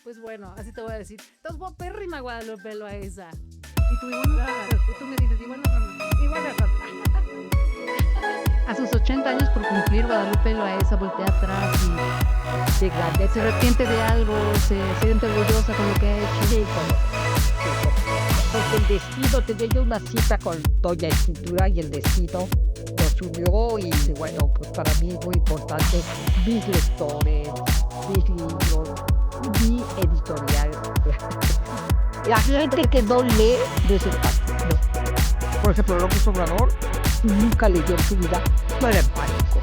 Pues bueno, así te voy a decir. Estás guapérrima, Guadalupe Loaesa. Y tú igual, y tú me dices, igual no. Igual A sus 80 años por cumplir, Guadalupe Loaesa voltea atrás y de grande. se arrepiente de algo, se siente orgullosa con lo que ha hecho. Sí, porque el destino, tenía yo una cita con Doña Escritura y el destino nos unió y bueno, pues para mí es muy importante mis lectores, mis libros, mi editorial. La gente que no lee no es empática. No. Por ejemplo, López Obrador nunca leyó en su vida, no era empático.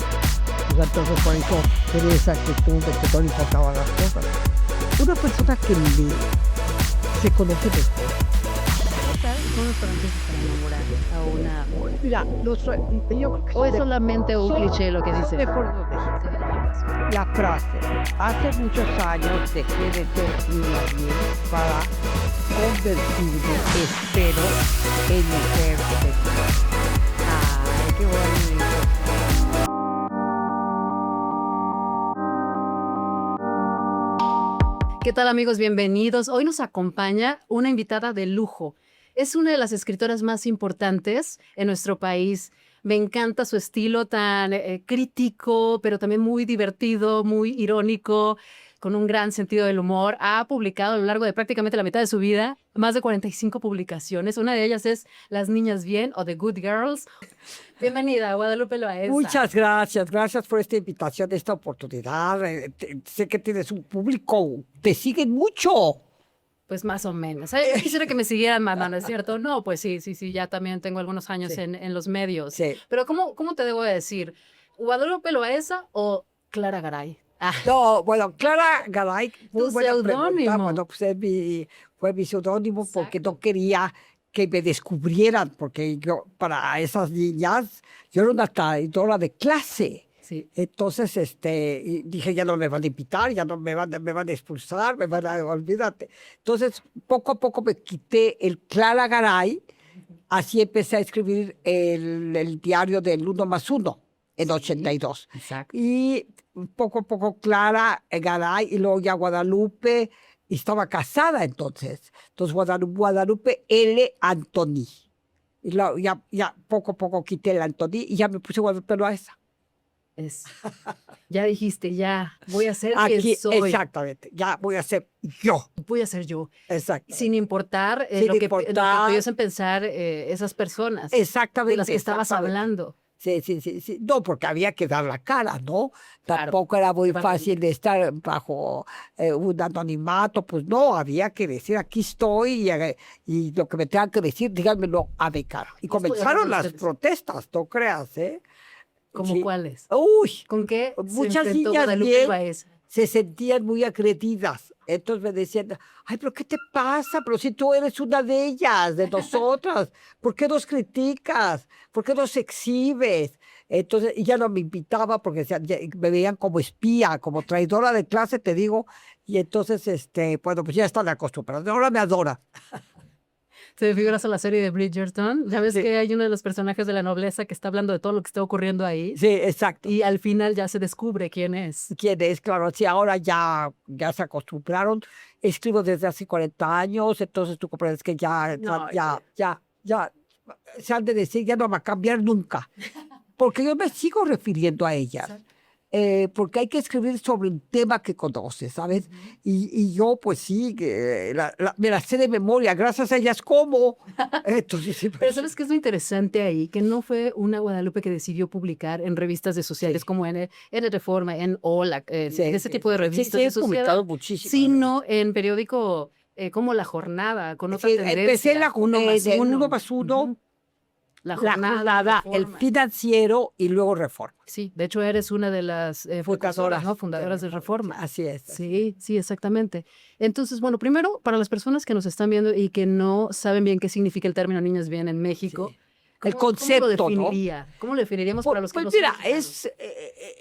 Entonces por eso tenía esa actitud de que no le importaban las cosas. Una persona que lee se conoce mejor. ¿Cómo los franceses para enamorar a una? Mira, yo creo que ¿O es solamente un cliché lo que dice? La frase, hace muchos años dejé de ser niña bien para convertirme, espero, en mujer feliz. Ay, qué bonito. ¿Qué tal, amigos? Bienvenidos. Hoy nos acompaña una invitada de lujo. Es una de las escritoras más importantes en nuestro país. Me encanta su estilo tan crítico, pero también muy divertido, muy irónico, con un gran sentido del humor. Ha publicado a lo largo de prácticamente la mitad de su vida más de 45 publicaciones. Una de ellas es Las Niñas Bien o The Good Girls. Bienvenida, Guadalupe Loaesa. Muchas gracias, gracias por esta invitación, esta oportunidad. Sé que tienes un público, te siguen mucho. Pues más o menos. Quisiera que me siguieran más, ¿no es cierto? No, pues sí, ya también tengo algunos años Sí. en los medios. Sí. Pero ¿cómo te debo decir? ¿Guadalupe Loaesa o Clara Garay? Ah, No, bueno, Clara Garay, muy Tu buena pregunta. seudónimo. Bueno, pues fue mi seudónimo porque Exacto. no quería que me descubrieran, porque yo, para esas niñas, yo era una traidora de clase. sí. Entonces, y dije, ya no me van a invitar, ya no me van a expulsar, me van a, olvídate. Entonces, poco a poco me quité el Clara Garay, así empecé a escribir el diario del 1+1 en 82. Exacto. Y poco a poco Clara Garay y luego ya Guadalupe, y estaba casada entonces. Entonces Guadalupe L. Antoni. Y luego ya poco a poco quité el Antoni y ya me puse Guadalupe Loaesa. Ya dijiste, ya, voy a ser Aquí, quien soy. exactamente, ya voy a ser yo. Voy a ser yo. Exacto. Sin importar, Sin lo que importar. pudiesen pensar esas personas Exactamente. de las que estabas exactamente. hablando. Sí. No, porque había que dar la cara, ¿no? Claro. Tampoco era muy Parte- fácil de estar bajo un anonimato, pues no, había que decir, aquí estoy, y lo que me tengan que decir, díganmelo a mi cara. Y Estoy comenzaron hablando de las ustedes. protestas, no creas, ¿eh? ¿Cómo Sí. cuáles? Uy, ¿Con qué muchas se enfrentó niñas Guadalupe bien Loaesa? se sentían muy agredidas. Entonces me decían, ay, pero ¿qué te pasa? Pero si tú eres una de ellas, de nosotras, ¿por qué nos criticas? ¿Por qué nos exhibes? Entonces, y ya no me invitaba porque me veían como espía, como traidora de clase, te digo. Y entonces, bueno, pues ya están acostumbrados. Ahora me adora. ¿Te figuras a la serie de Bridgerton? Ya ves Sí. que hay uno de los personajes de la nobleza que está hablando de todo lo que está ocurriendo ahí. Sí, exacto. Y al final ya se descubre quién es. ¿Quién es? Claro, sí, ahora ya se acostumbraron. Escribo desde hace 40 años, entonces tú comprendes que ya se han de decir, ya no va a cambiar nunca. Porque yo me sigo refiriendo a ellas. Porque hay que escribir sobre un tema que conoces, ¿sabes? Y yo, pues sí, me la sé de memoria, gracias a ellas como. Entonces, sí, Pero pues, ¿sabes qué es lo interesante ahí? Que no fue una Guadalupe que decidió publicar en revistas de sociales Sí. como en Reforma, en Hola, sí, ese sí. tipo de revistas Sí, de he publicado sociedad, muchísimo. sino en periódico como La Jornada, con otra Sí, tendencia. empecé en Uno más el uno. 1+1. Ujú. La La Jornada, jornada, el Reforma. financiero y luego Reforma. Sí, de hecho eres una de las fundadoras, ¿no? Fundadoras de Reforma. Así es. Sí, exactamente. Entonces, bueno, primero, para las personas que nos están viendo y que no saben bien qué significa el término niñas bien en México, Sí. El ¿cómo concepto, lo ¿no? definiría? ¿Cómo lo definiríamos para los que Pues no son mira, mexicanos?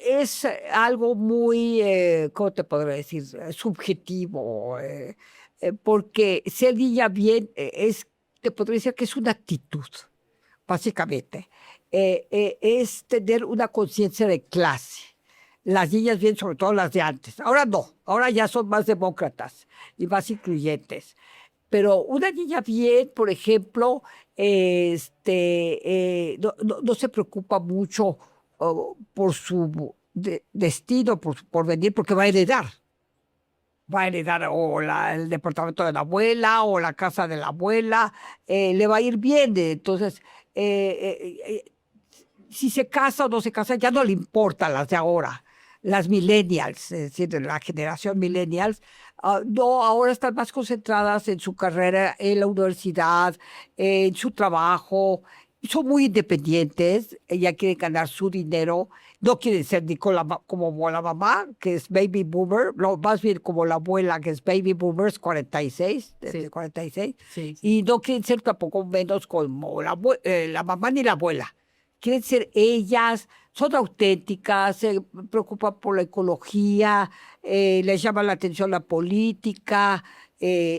es algo muy, ¿cómo te podría decir? Subjetivo, porque ser niña bien te podría decir que es una actitud, básicamente. Es tener una conciencia de clase. las niñas bien, sobre todo las de antes. Ahora no, ahora ya son más demócratas y más incluyentes. Pero una niña bien, por ejemplo, no se preocupa mucho por su destino, por su porvenir, porque va a heredar. Va a heredar o el departamento de la abuela o la casa de la abuela, le va a ir bien. Entonces, si se casa o no se casa, ya no le importa las de ahora, las millennials, es decir, de la generación millennials. No, ahora están más concentradas en su carrera, en la universidad, en su trabajo. Son muy independientes, ella quiere ganar su dinero, no quiere ser ni como la mamá, que es baby boomer, no, más bien como la abuela, que es baby boomer, es 46, desde Sí. 46, Sí, sí. y no quieren ser tampoco menos como la mamá ni la abuela. Quieren ser ellas, son auténticas, se preocupan por la ecología, les llama la atención la política,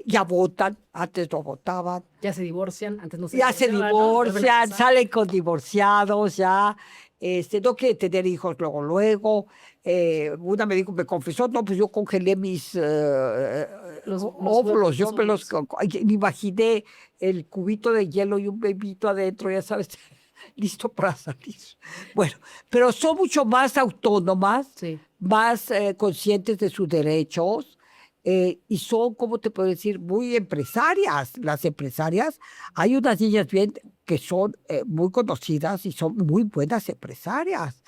ya votan, antes no votaban. Ya se divorcian, antes no se Ya se divorciaban, ¿no? Vuelven a divorcian, casar. salen con divorciados, ya, no quieren tener hijos luego. Una me dijo, me confesó, no, pues yo congelé mis Los óvulos, yo óvulos. me imaginé el cubito de hielo y un bebito adentro, ya sabes, listo para salir. Bueno, pero son mucho más autónomas, Sí. más conscientes de sus derechos, y son, ¿cómo te puedo decir?, muy empresarias. Las empresarias, hay unas niñas bien que son muy conocidas y son muy buenas empresarias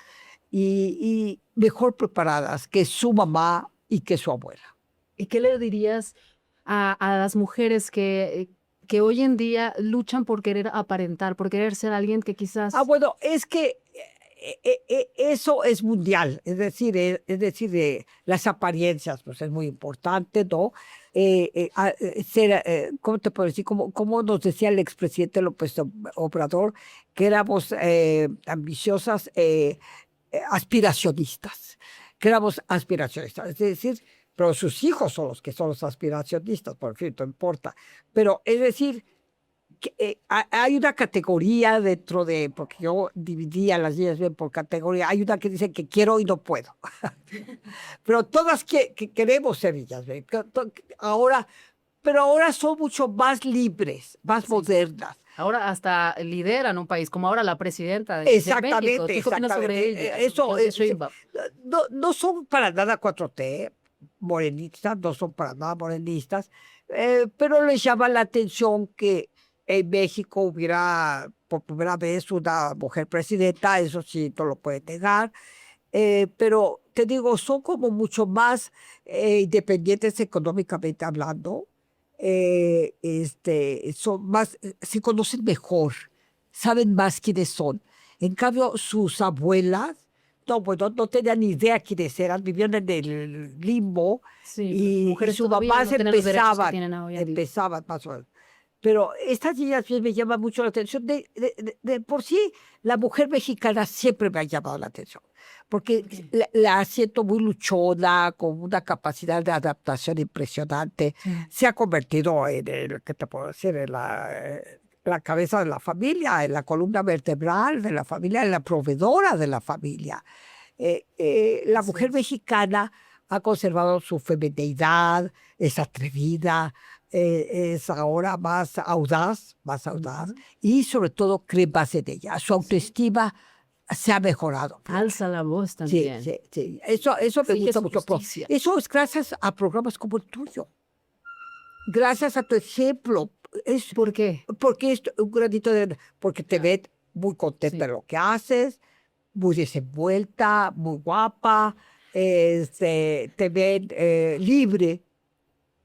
y mejor preparadas que su mamá y que su abuela. ¿Y qué le dirías a las mujeres que hoy en día luchan por querer aparentar, por querer ser alguien que quizás... Bueno, es que eso es mundial, las apariencias, pues es muy importante, ¿no? ¿Cómo te puedo decir? Como nos decía el expresidente López Obrador, que éramos ambiciosas, aspiracionistas, es decir, pero sus hijos son los que son los aspiracionistas, por fin, no importa. Pero es decir, hay una categoría dentro de, porque yo dividía las niñas bien por categoría, hay una que dice que quiero y no puedo. Pero todas que queremos ser niñas bien. Pero ahora son mucho más libres, más Sí. modernas. Ahora hasta lideran un país, como ahora la presidenta de México. Exactamente, ¿Tú qué opinas sobre exactamente. ella? Eso, Claudia Sheinbaum. no son para nada 4T, morenistas, no son para nada morenistas, pero les llama la atención que en México hubiera por primera vez una mujer presidenta, eso sí, no lo puede negar, pero te digo, son como mucho más independientes económicamente hablando, son más, se conocen mejor, saben más quiénes son. En cambio, sus abuelas, no, bueno, no tenían ni idea quiénes eran, vivían en el limbo Sí, y mujeres sus todavía mamás no tienen los derechos que tienen hoy en día. empezaban más o menos. Pero estas niñas bien me llaman mucho la atención. De por sí, la mujer mexicana siempre me ha llamado la atención, porque Ok. la siento muy luchona, con una capacidad de adaptación impresionante. Sí. Se ha convertido ¿qué te puedo decir? En la cabeza de la familia, en la columna vertebral de la familia, en la proveedora de la familia. La Así mujer es. mexicana ha conservado su femineidad, es atrevida, es ahora más audaz, Ujú. y sobre todo cree más en ella. Su autoestima se ha mejorado. fíjate. Alza la voz Sí, también. sí, sí. Eso me Exige gusta su mucho. Pero justicia. eso es gracias a programas como el tuyo. Gracias a tu ejemplo. Es ¿Por qué? porque es un granito porque te Claro. ven muy contenta Sí. de lo que haces, muy desenvuelta, muy guapa, te ven libre,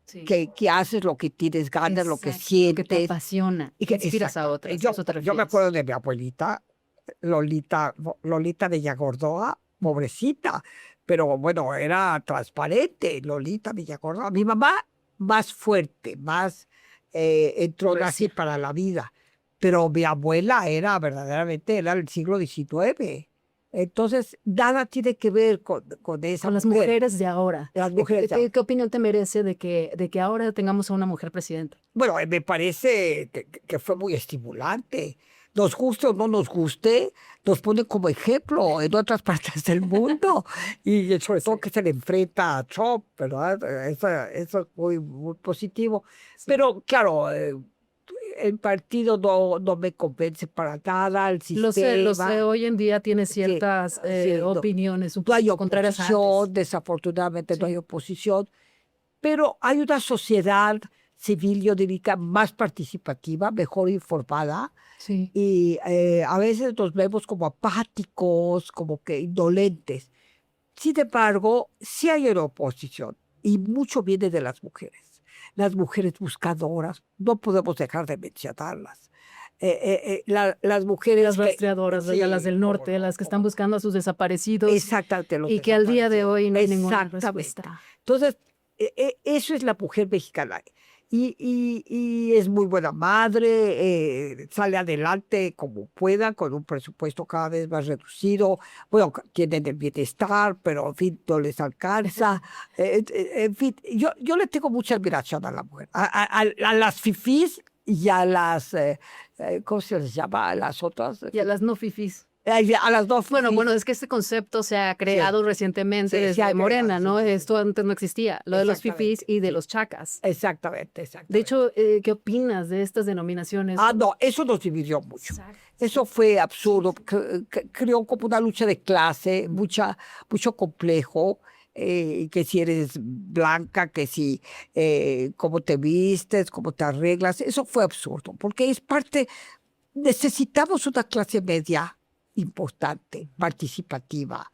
Sí. que haces lo que tienes ganas, lo que Exacto. Lo que te sientes. apasiona. Y Que inspiras a exacto. otras. Yo, ¿A eso te yo me refieres? acuerdo de mi abuelita, Lolita de Villagordoa, pobrecita, pero bueno, era transparente, Lolita Villagordoa. Mi mamá más fuerte, más entró así Recia. para la vida, pero mi abuela era verdaderamente, era del siglo XIX. Entonces, nada tiene que ver con esa Con las mujer. mujeres de ahora. Las mujeres de ahora. ¿Qué opinión te merece de que ahora tengamos a una mujer presidenta? Bueno, me parece que fue muy estimulante, nos guste o no nos guste, nos pone como ejemplo en otras partes del mundo. Y sobre todo que se le enfrenta a Trump, ¿verdad? Eso es muy, muy positivo. Pero claro, el partido no me convence para nada, el Lo sé, sistema. hoy en día tiene Sí, ciertas sí, no, opiniones un no hay poco contrarias a antes. oposición, desafortunadamente no hay oposición, pero hay una sociedad civil, yo diría, más participativa, mejor informada, Sí. y a veces nos vemos como apáticos, como que indolentes. Sin embargo, sí hay una oposición, y mucho viene de las mujeres buscadoras, no podemos dejar de mencionarlas. Las mujeres Las rastreadoras, sí, las del cómo norte, no, las que están cómo no. buscando a sus desaparecidos Exactamente, los y que al día de desaparecidos. hoy no hay ninguna Exactamente. respuesta. Entonces, eso es la mujer mexicana. Y es muy buena madre, sale adelante como pueda, con un presupuesto cada vez más reducido. Bueno, tienen el bienestar, pero en fin, no les alcanza. En fin, yo le tengo mucha admiración a la mujer, a las fifís y a las, ¿cómo se les llama? A las otras. Y a las no fifís. A las dos fifís. Bueno, es que este concepto se ha creado recientemente Sí, desde Morena, sí, ¿no? sí, sí. Esto antes no existía, lo de los Exactamente, fifís y de sí. los chacas. Exactamente. De hecho, ¿qué opinas de estas denominaciones? No, eso nos dividió mucho. Exacto. Eso fue absurdo, creó como una lucha de clase, mucho complejo, que si eres blanca, que si cómo te vistes, cómo te arreglas, eso fue absurdo, porque es parte, necesitamos una clase media importante, participativa.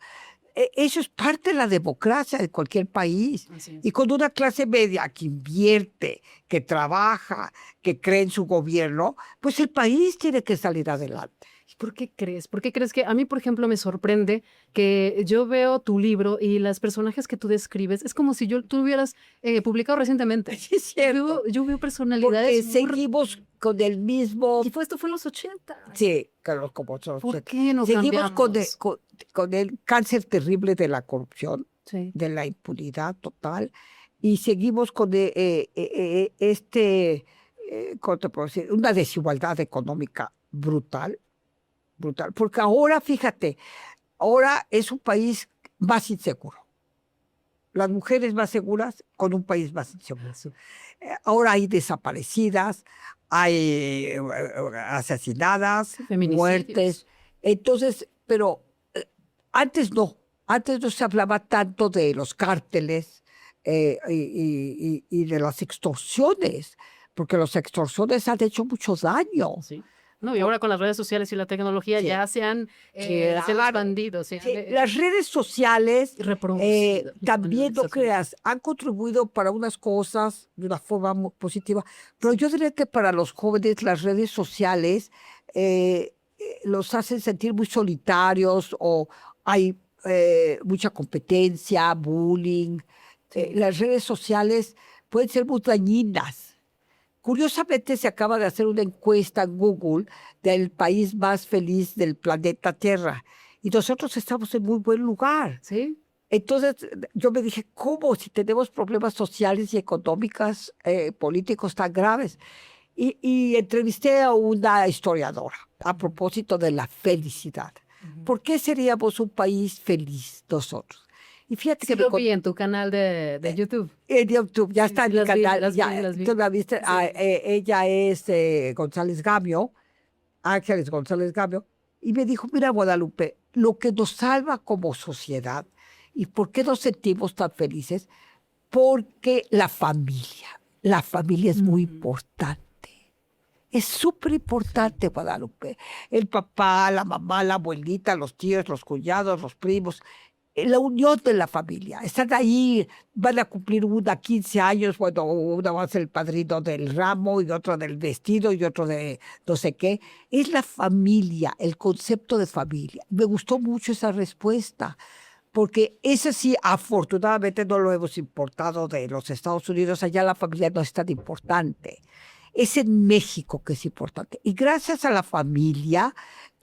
Eso es parte de la democracia de cualquier país. Así es. Y con una clase media que invierte, que trabaja, que cree en su gobierno, pues el país tiene que salir adelante. ¿Y por qué crees? ¿Por qué crees que a mí, por ejemplo, me sorprende que yo veo tu libro y los personajes que tú describes, es como si tú hubieras publicado recientemente? Sí, es cierto. Yo veo Porque personalidades seguimos con el mismo... Y esto fue en los 80. Sí, claro, como son. ¿Por qué no Seguimos cambiamos? con el cáncer terrible de la corrupción, Sí. de la impunidad total, y seguimos con ¿cómo te puedo decir? Una desigualdad económica brutal, brutal. Porque ahora, fíjate, ahora es un país más inseguro. Las mujeres más seguras con un país más inseguro. Ahora hay desaparecidas, hay asesinadas, Feminicidios. muertes. Entonces, pero antes no se hablaba tanto de los cárteles y de las extorsiones, porque las extorsiones han hecho mucho daño. Sí. No, y ahora con las redes sociales y la tecnología Sí. ya se han Claro. expandido. Sí, las redes sociales reproducido. también, no creas, han contribuido para unas cosas de una forma muy positiva, pero yo diría que para los jóvenes las redes sociales los hacen sentir muy solitarios o hay mucha competencia, bullying. Las redes sociales pueden ser muy dañinas. Curiosamente, se acaba de hacer una encuesta en Google del país más feliz del planeta Tierra. Y nosotros estamos en muy buen lugar. Sí. Entonces, yo me dije, ¿cómo? Si tenemos problemas sociales y económicos, políticos tan graves. Y entrevisté a una historiadora a propósito de la felicidad. ¿Por qué seríamos un país feliz nosotros? Y fíjate Sí, que lo vi en tu canal de YouTube. en YouTube, ya está en mi Las vi, canal. las Ya, vi, las vi. ¿tú la viste? Sí. Ella es González Gamio, Ángeles González Gamio, y me dijo, mira, Guadalupe, lo que nos salva como sociedad y por qué nos sentimos tan felices, porque la familia es muy importante. Es súper importante, Guadalupe. El papá, la mamá, la abuelita, los tíos, los cuñados, los primos, la unión de la familia. Están ahí, van a cumplir una 15 años, bueno, uno va a ser el padrino del ramo y otro del vestido y otro de no sé qué. Es la familia, el concepto de familia. Me gustó mucho esa respuesta, porque ese sí, afortunadamente no lo hemos importado de los Estados Unidos. Allá la familia no es tan importante. Es en México que es importante. Y gracias a la familia,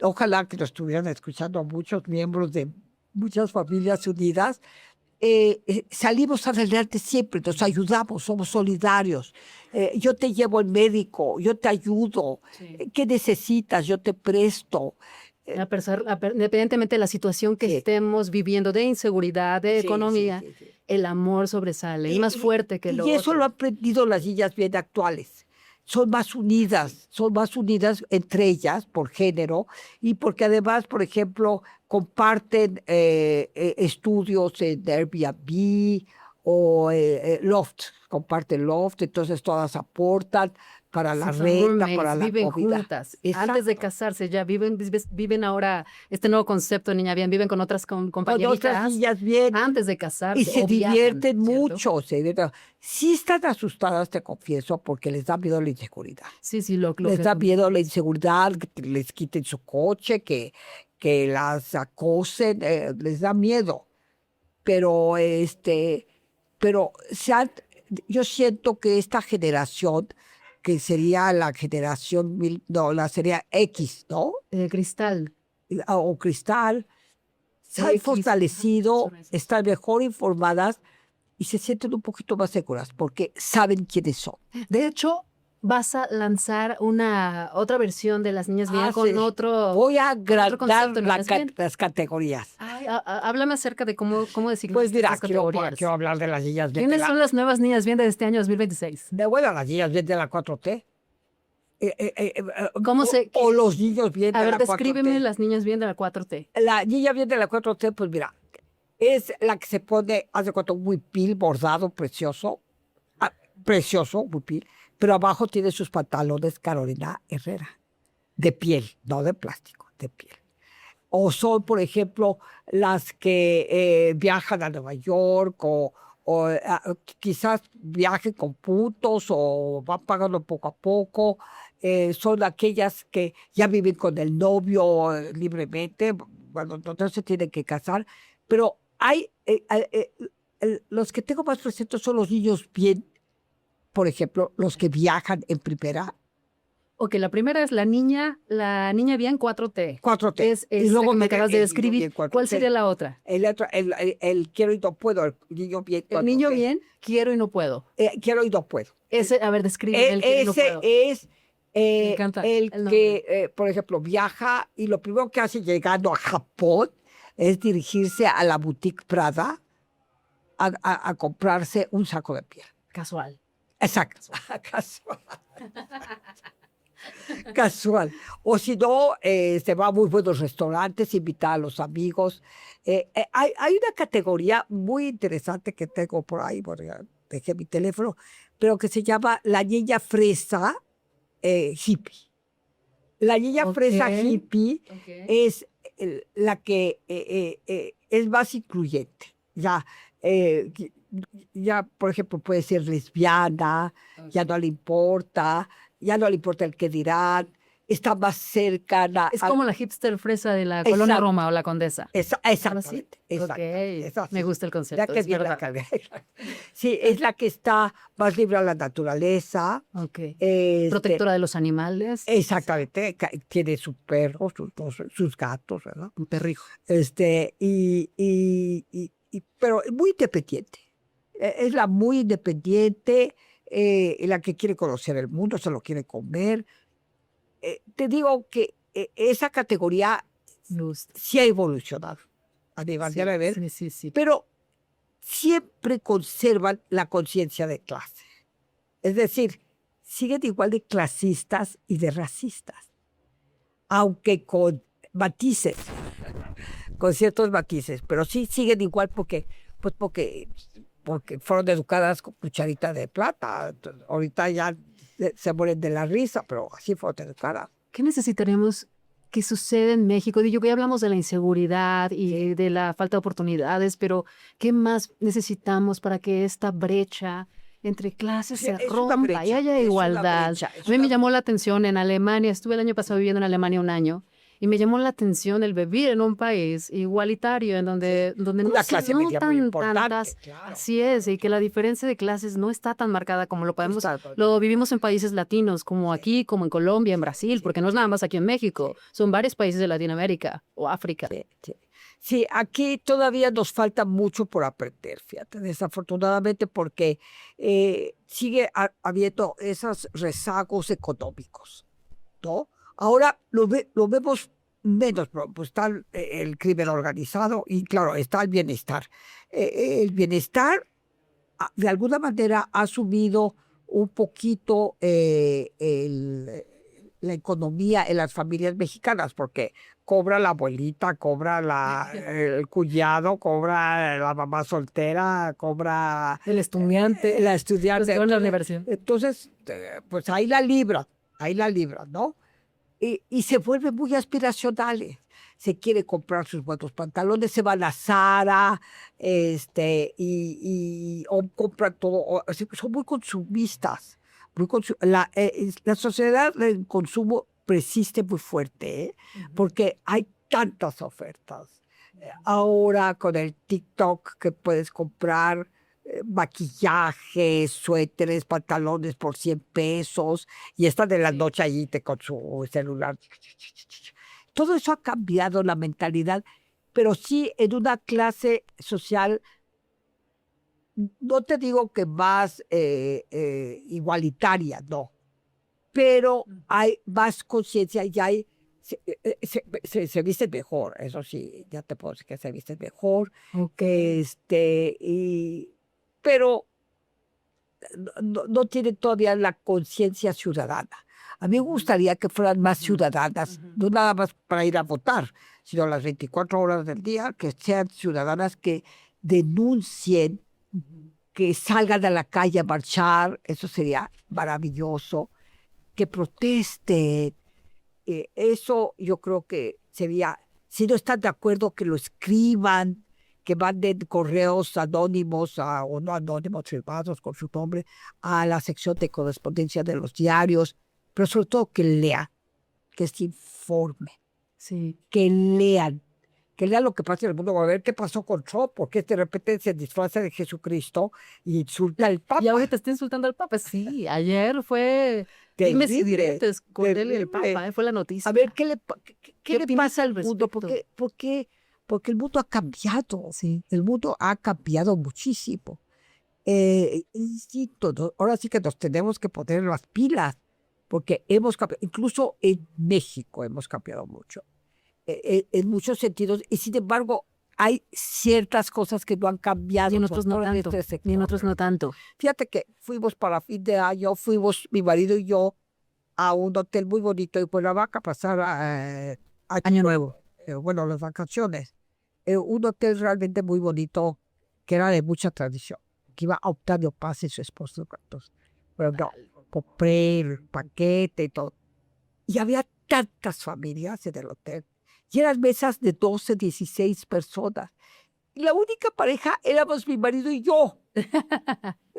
ojalá que nos estuvieran escuchando a muchos miembros de muchas familias unidas, salimos adelante siempre, nos ayudamos, somos solidarios. Yo te llevo al médico, yo te ayudo. Sí. ¿Qué necesitas? Yo te presto. Independientemente de la situación que Sí. estemos viviendo de inseguridad, de Sí, economía, sí, sí, sí. el amor sobresale, es más fuerte que lo Y eso otro. lo han aprendido las niñas bien actuales. Son más unidas entre ellas por género y porque además, por ejemplo, comparten estudios en Airbnb o Loft, comparten Loft, entonces todas aportan para la Sí, son renta, roommates, para la viven comida. juntas. Exacto. Antes de casarse ya viven ahora este nuevo concepto de niña bien, viven con otras Con otras compañeritas niñas bien. antes de Y casarse se o viajan, divierten ¿cierto? mucho. Sí están asustadas, te confieso, porque les da miedo la inseguridad. Sí, sí, lo Les que da miedo la inseguridad, que les quiten su coche, que las acosen, les da miedo. Pero, pero yo siento que esta generación, que sería la generación, no, la sería X, ¿no? Cristal. O Cristal, se han X, fortalecido, son esas. están mejor informadas y se sienten un poquito más seguras porque saben quiénes son. De hecho, vas a lanzar otra versión de Las Niñas Bien con Sí. otro. Voy a otro agrandar concepto, Niñas Bien. las categorías. Ay, háblame acerca de cómo designar Pues mira, estas categorías. quiero hablar de las niñas bien. ¿Quiénes son las nuevas Niñas Bien de este año 2026? Bueno, las niñas bien de la 4T. ¿Cómo se- o los niños bien A de ver, la 4T. descríbeme las Niñas Bien de la 4T. La niña bien de la 4T, pues mira, es la que se pone, hace cuánto, un huipil bordado precioso, precioso, huipil, pero abajo tiene sus pantalones Carolina Herrera, de piel, no de plástico, de piel. O son, por ejemplo, las que viajan a Nueva York o quizás viajen con puntos o van pagando poco a poco. Son aquellas que ya viven con el novio libremente, bueno, no se tienen que casar, pero hay los que tengo más presentes son los niños bien, por ejemplo, los que viajan en primera. Ok, la primera es la niña bien 4T. 4T. Es Y luego la que me viene acabas de el niño describir. bien 4T. ¿Cuál sería la otra? El quiero y no puedo, el niño bien. El niño 4T. bien, quiero y no puedo. Quiero y no puedo. Ese, a ver, describe el quiero y no Ese puedo. es Me encanta el el que, por ejemplo, viaja y lo primero que hace llegando a Japón es dirigirse a la boutique Prada a comprarse un saco de piel. Casual. Exacto. Casual. Casual. O si no, se va a muy buenos restaurantes, invita a los amigos. Hay una categoría muy interesante que tengo por ahí, bueno, ya dejé mi teléfono, pero que se llama la niña fresa hippie. La niña fresa hippie es la que es más incluyente. Ya, por ejemplo, puede ser lesbiana, ya no le importa el que dirán, está más cercana. Es como la hipster fresa de la colonia Roma o la Condesa. Exactamente. Me gusta el concepto, es verdad. Sí, es la que está más libre a la naturaleza. Protectora de los animales. Exactamente. Tiene sus perros, sus gatos, ¿verdad? Un perrijo. Pero muy independiente. Es la muy independiente, la que quiere conocer el mundo, se lo quiere comer. Te digo que esa categoría sí ha evolucionado a nivel de ver, sí. pero siempre conservan la conciencia de clase. Es decir, siguen igual de clasistas y de racistas, aunque con matices, con ciertos matices, pero sí siguen igual porque fueron educadas con cucharita de plata. Ahorita ya se mueren de la risa, pero así fueron educadas. ¿Qué necesitaríamos que suceda en México? Digo que ya hablamos de la inseguridad y de la falta de oportunidades, pero ¿qué más necesitamos para que esta brecha entre clases se rompa y haya igualdad? A mí me llamó la atención en Alemania, estuve el año pasado viviendo en Alemania un año, y me llamó la atención el vivir en un país igualitario, en donde no se notan tantas, claro. Así es, y que la diferencia de clases no está tan marcada como lo vivimos en países latinos, como aquí, como en Colombia, en Brasil, porque no es nada más aquí en México, son varios países de Latinoamérica o África. Sí, aquí todavía nos falta mucho por aprender, fíjate, desafortunadamente porque sigue habiendo esos rezagos económicos, ¿no? Ahora lo vemos menos, pues está el crimen organizado y claro, está el bienestar. El bienestar de alguna manera ha subido un poquito la economía en las familias mexicanas, porque cobra la abuelita, cobra el cuñado, cobra la mamá soltera, cobra El estudiante, la los estudiante. que van a la universidad. Entonces, pues ahí la libra, ¿no? Y se vuelven muy aspiracionales. Se quiere comprar sus buenos pantalones, se van a Zara, o compran todo, son muy consumistas. La sociedad del consumo persiste muy fuerte, ¿eh? Porque hay tantas ofertas. Ahora con el TikTok que puedes comprar maquillaje, suéteres, pantalones por 100 pesos y está de la noche allí con su celular. Todo eso ha cambiado la mentalidad, pero sí en una clase social, no te digo que más igualitaria, no, pero hay más conciencia y hay, se visten mejor, eso sí, ya te puedo decir que se visten mejor, pero no tienen todavía la conciencia ciudadana. A mí me gustaría que fueran más ciudadanas, no nada más para ir a votar, sino las 24 horas del día, que sean ciudadanas que denuncien, que salgan a la calle a marchar, eso sería maravilloso, que protesten. Eso yo creo que sería, si no están de acuerdo, que lo escriban, que manden correos anónimos o no anónimos, firmados con su nombre, a la sección de correspondencia de los diarios, pero sobre todo que lean, que se informen, Sí. que lean lo que pasa en el mundo, a ver qué pasó con Trump, porque de repente se disfraza de Jesucristo y insulta al Papa. Y ahora te está insultando al Papa. Sí, ayer fue dimes y Terrible, diretes con él y el terrible. Papa, fue la noticia. A ver, ¿qué le opinas pasa al al mundo? respecto? Porque el mundo ha cambiado. Sí. El mundo ha cambiado muchísimo. Sí, ahora sí que nos tenemos que poner las pilas, porque hemos cambiado, incluso en México hemos cambiado mucho, en muchos sentidos, y sin embargo hay ciertas cosas que no han cambiado. Y en otros no sobre todo en tanto. este sector. Y en otros no tanto. Fíjate que fuimos para fin de año, mi marido y yo, a un hotel muy bonito en Cuernavaca a pasar Año Nuevo. bueno, las vacaciones. Un hotel realmente muy bonito, que era de mucha tradición, que iba a Octavio Paz y su esposo. Pero no, compré el paquete y todo. Y había tantas familias en el hotel. Y eran mesas de 12, 16 personas. Y la única pareja éramos mi marido y yo.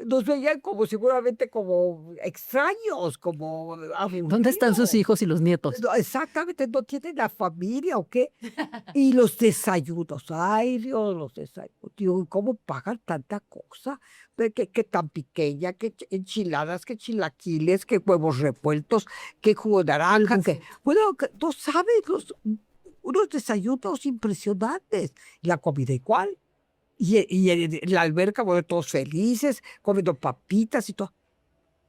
Nos veían como seguramente como extraños, como aburridos. ¿Dónde están sus hijos y los nietos? No, exactamente, no tienen la familia o qué. Y los desayunos, ay Dios, los desayunos. Digo, ¿cómo pagan tanta cosa? Que tan pequeña, que enchiladas, que chilaquiles, que huevos revueltos, que jugo de naranja, bueno, no sabes, unos desayunos impresionantes. Y la comida igual. Y en la alberca, bueno, todos felices, comiendo papitas y todo.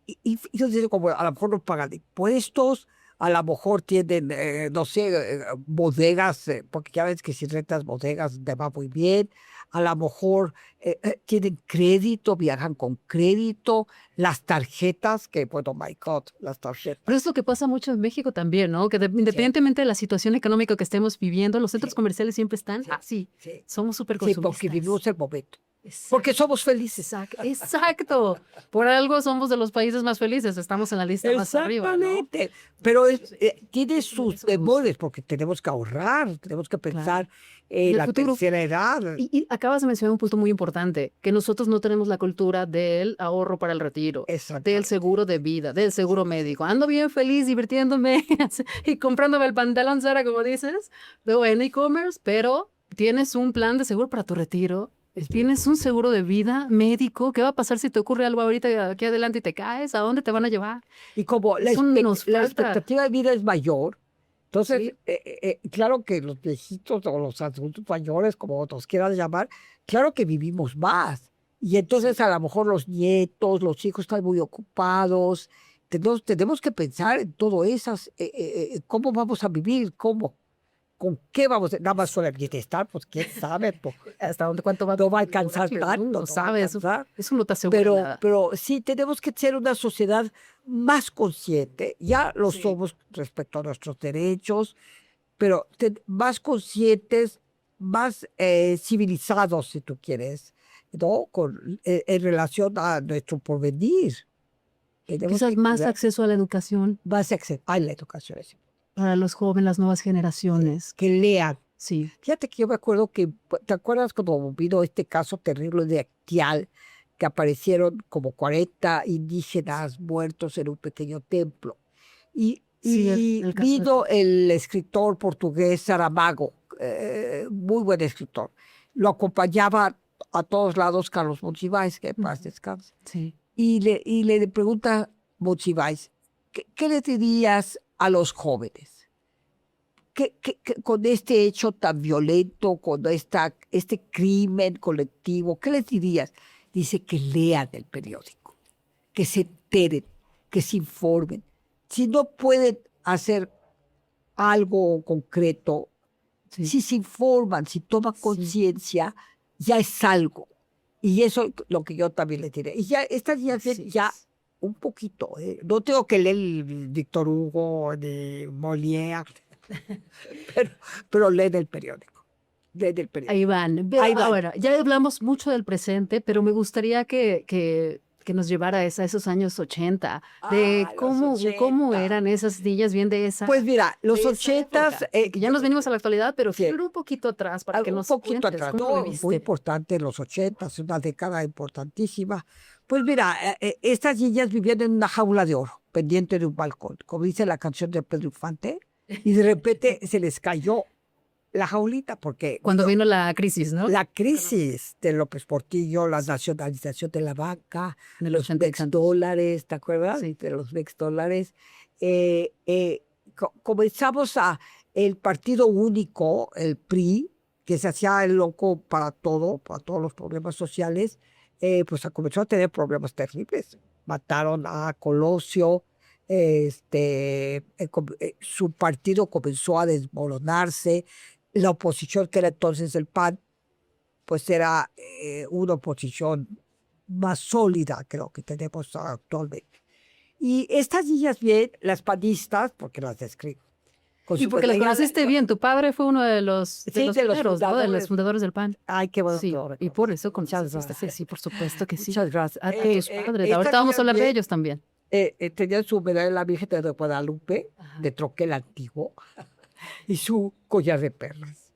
Y yo digo, como a lo mejor no pagan impuestos, a lo mejor tienen, no sé, bodegas, porque ya ves que si rentas bodegas te va muy bien, a lo mejor tienen crédito, viajan con crédito, las tarjetas, que bueno, my God, las tarjetas. Pero es lo que pasa mucho en México también, ¿no? Que independientemente de la situación económica que estemos viviendo, los centros comerciales siempre están así. Sí. Somos súper Sí, consumistas. porque vivimos el momento. Exacto. Porque somos felices. Exacto. Por algo somos de los países más felices. Estamos en la lista más arriba, ¿no? Exactamente. Pero tiene sus temores, porque tenemos que ahorrar, tenemos que pensar Y en el la futuro. tercera edad. Y acabas de mencionar un punto muy importante, que nosotros no tenemos la cultura del ahorro para el retiro, del seguro de vida, del seguro médico. Ando bien feliz, divirtiéndome y comprándome el pantalón Zara, como dices, luego en e-commerce, pero tienes un plan de seguro para tu retiro. Tienes un seguro de vida médico. ¿Qué va a pasar si te ocurre algo ahorita aquí adelante y te caes? ¿A dónde te van a llevar? Y como la Eso nos falta. expectativa de vida es mayor, Entonces, Sí. claro que los viejitos o los adultos mayores, como nos quieran llamar, claro que vivimos más. Y entonces a lo mejor los nietos, los hijos están muy ocupados. Tenemos que pensar en todo eso, cómo vamos a vivir, con qué vamos, nada más con el bienestar, pues quién sabe, pues, ¿Hasta dónde cuánto va? no va a alcanzar Claro, tanto, no no va a sabes, alcanzar. eso no te asegura Pero, nada. pero sí tenemos que ser una sociedad más consciente. Ya lo Sí. somos respecto a nuestros derechos, pero más conscientes, más civilizados, si tú quieres, ¿no? En relación a nuestro porvenir. Tenemos Quizás que más cuidar acceso a la educación más acceso a la educación. para los jóvenes, las nuevas generaciones. Que lean. Sí. Fíjate que yo me acuerdo que, ¿te acuerdas cuando vino este caso terrible de Actial, que aparecieron como 40 indígenas muertos en un pequeño templo? Y, Sí, y el caso de vino el escritor portugués Saramago, muy buen escritor. Lo acompañaba a todos lados Carlos Monsiváis, que en paz descanse. Sí. Y le pregunta Monsiváis, ¿qué le dirías a los jóvenes? Con este hecho tan violento, con este crimen colectivo, ¿qué les dirías? Dice que lean el periódico, que se enteren, que se informen. Si no pueden hacer algo concreto, Sí. si se informan, si toman Sí. conciencia, ya es algo. Y eso es lo que yo también le diré. Y ya estas días Sí. ya un poquito. No tengo que leer el Víctor Hugo ni Molière, pero leen el periódico. Leen el periódico. Ahí van. Ahí van. Ahora, ya hablamos mucho del presente, pero me gustaría que nos llevara a esos años 80, de Ah, los cómo 80. eran esas niñas bien de esa. Pues mira, los de esa 80s. época. Que ya nos venimos a la actualidad, pero sí. quiero ir un poquito atrás para que Un nos poquito cuentes atrás, cómo lo no, viviste. muy importante, los 80s, una década importantísima. Pues mira, estas niñas vivían en una jaula de oro, pendiente de un balcón, como dice la canción de Pedro Infante, y de repente se les cayó la jaulita, porque Cuando vino la crisis, ¿no? la crisis de López Portillo, la nacionalización de la banca, En el los 80 y Vex tantos. dólares, ¿te acuerdas? Sí. De los Vex dólares. Comenzamos el partido único, el PRI, que se hacía el loco para todo, para todos los problemas sociales, pues comenzó a tener problemas terribles. Mataron a Colosio, su partido comenzó a desmoronarse, la oposición que era entonces el PAN, pues era una oposición más sólida que lo que tenemos actualmente. Y estas niñas bien, las panistas, porque las describo. Y porque las conociste bien, tu padre fue uno de los primeros, ¿no? De los fundadores del PAN. Ay, qué bueno. Sí, y por eso conociste, gracias. sí, por supuesto que sí. Muchas gracias. A tus padres. estas Ahorita vamos a hablar de niñas ellos también. tenían su medalla de la Virgen de Guadalupe, Ajá. de troquel antiguo, y su collar de perlas.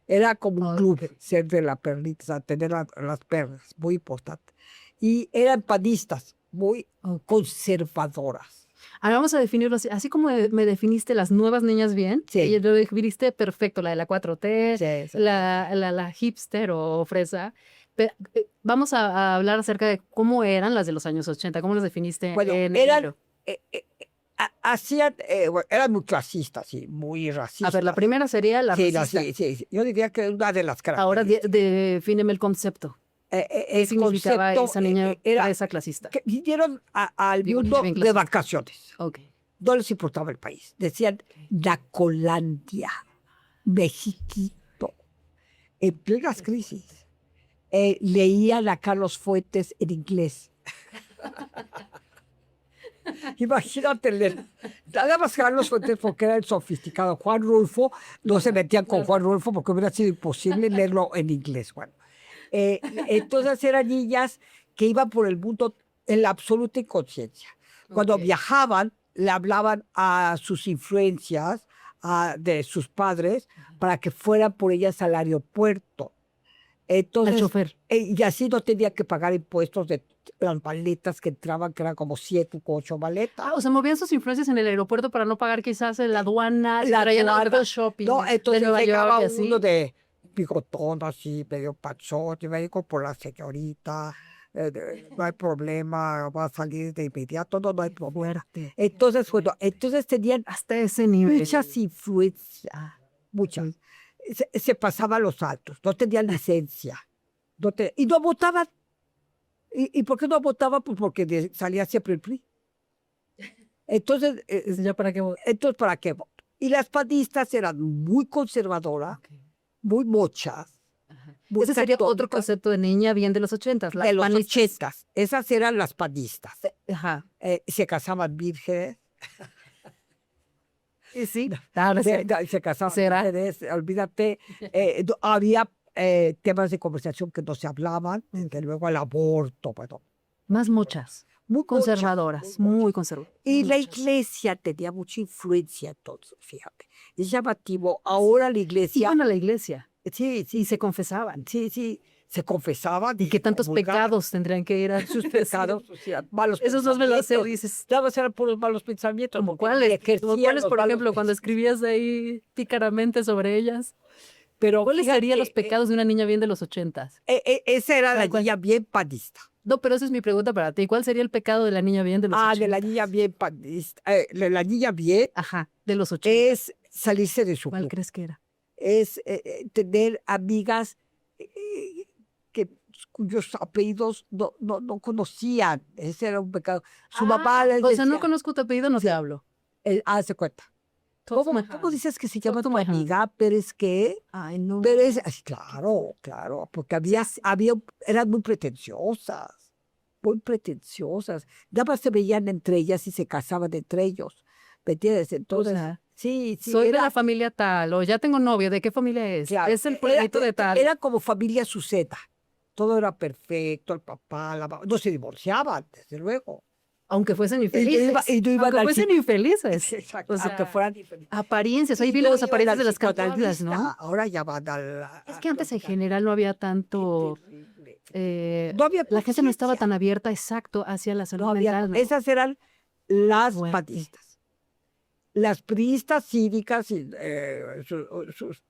Era como un club ser de la perlita, o sea, tener las perlas, muy importante. Y eran panistas, muy conservadoras. Ahora vamos a definirlo así como me definiste las nuevas niñas bien, Sí. y lo definiste perfecto, la de la 4T, Sí, sí. la hipster o fresa. Vamos a hablar acerca de cómo eran las de los años 80, cómo las definiste Bueno, en eran, el libro. eran muy clasistas, sí, muy racistas. A ver, la primera sería la Sí, racista. sí. Yo diría que una de las Ahora características. defíneme el concepto. ¿Qué significaba esa niña fresa clasista? Que vinieron al Digo, mundo bien de clasista. vacaciones. Ok. No les importaba el país. Decían Nacolandia, Mexiquito, en plenas crisis. Leían a Carlos Fuentes en inglés. Imagínate leer. Nada más Carlos Fuentes porque era el sofisticado. Juan Rulfo, no se metían con Juan Rulfo porque hubiera sido imposible leerlo en inglés. Bueno, entonces eran niñas que iban por el mundo en la absoluta inconsciencia. Cuando Ok. viajaban, le hablaban a sus influencias, de sus padres, para que fueran por ellas al aeropuerto. Entonces, Al chofer. y así no tenía que pagar impuestos de las maletas que entraban, que eran como 7 u 8 maletas. O sea, movían sus influencias en el aeropuerto para no pagar quizás en la aduana, La traían aduana. algo shopping No, de entonces Nueva llegaba York y así. uno de bigotón así, medio panzón, y me dijo por la señorita, no hay problema, va a salir de inmediato, no hay problema. Entonces, bueno, entonces tenían Hasta ese nivel. muchas influencias, muchas. Se pasaban los altos, no tenían licencia. Y no votaban. ¿Y por qué no votaban? Pues porque salía siempre el PRI. Entonces, ¿Ya para qué? entonces, ¿para qué voto? Y las panistas eran muy conservadoras, muy mochas. muy Ese sería otro católicas, concepto de niña bien de los 80s. de los 80s. Esas eran las panistas. Ajá. Se casaban vírgenes. Y sí, claro, sí. Se casaban ¿Será? vírgenes, olvídate. Había temas de conversación que no se hablaban, que luego el aborto, bueno, Más muchas. muy Conservadoras, muchas, muy conservadoras. Y la Muchas. iglesia tenía mucha influencia entonces, fíjate. Es llamativo. Ahora la iglesia, Iban a la iglesia sí, y sí, se confesaban. sí, se confesaban. ¿Y qué tantos comulgaban. pecados tendrían que ir a Sus pecados, o sea, malos Esos dos me los sé, pensamientos. dices. Nada más eran puros malos pensamientos. ¿Como porque cuáles? ejercían ¿Como cuáles, los por malos ejemplo, cuando pensamientos. escribías ahí pícaramente sobre ellas? Pero ¿Cuáles fíjate, serían los pecados de una niña bien de los 80s? Esa era la ¿Cuál? niña bien panista. No, pero esa es mi pregunta para ti. ¿Cuál sería el pecado de la niña bien de los 80s? De la niña bien panista. De la niña bien Ajá, de los 80s. es salirse de su ¿Cuál club. crees que era? Es tener amigas cuyos apellidos no conocían. Ese era un pecado. Su mamá les O sea, no decía, conozco tu apellido, no te hablo. Hace cuenta. ¿Cómo dices que se llama tu my hand. amiga? Pérez, ¿qué? Ay, no. Pérez, claro, porque eran muy pretenciosas, Nada más se veían entre ellas y se casaban entre ellos, ¿me entiendes? Entonces, sea, sí, Soy de era, la familia tal, o ya tengo novio, ¿de qué familia es? claro, Es el pueblito de tal. Era como familia Suceta, todo era perfecto, el papá, la mamá, no se divorciaban, desde luego. Aunque fuesen infelices. Y no iban Aunque al fuesen infelices. Exacto, O sea, aunque fueran diferentes. Apariencias, ahí Y vi no las iban apariencias al de las cantantes, ¿no? psicoanalista, ahora ya van al... Es que antes en general no había tanto... No había la gente no estaba conciencia. tan abierta, exacto, hacia la salud No había, mental, ¿no? esas eran las Fuerte. panistas. Las priistas cívicas y sus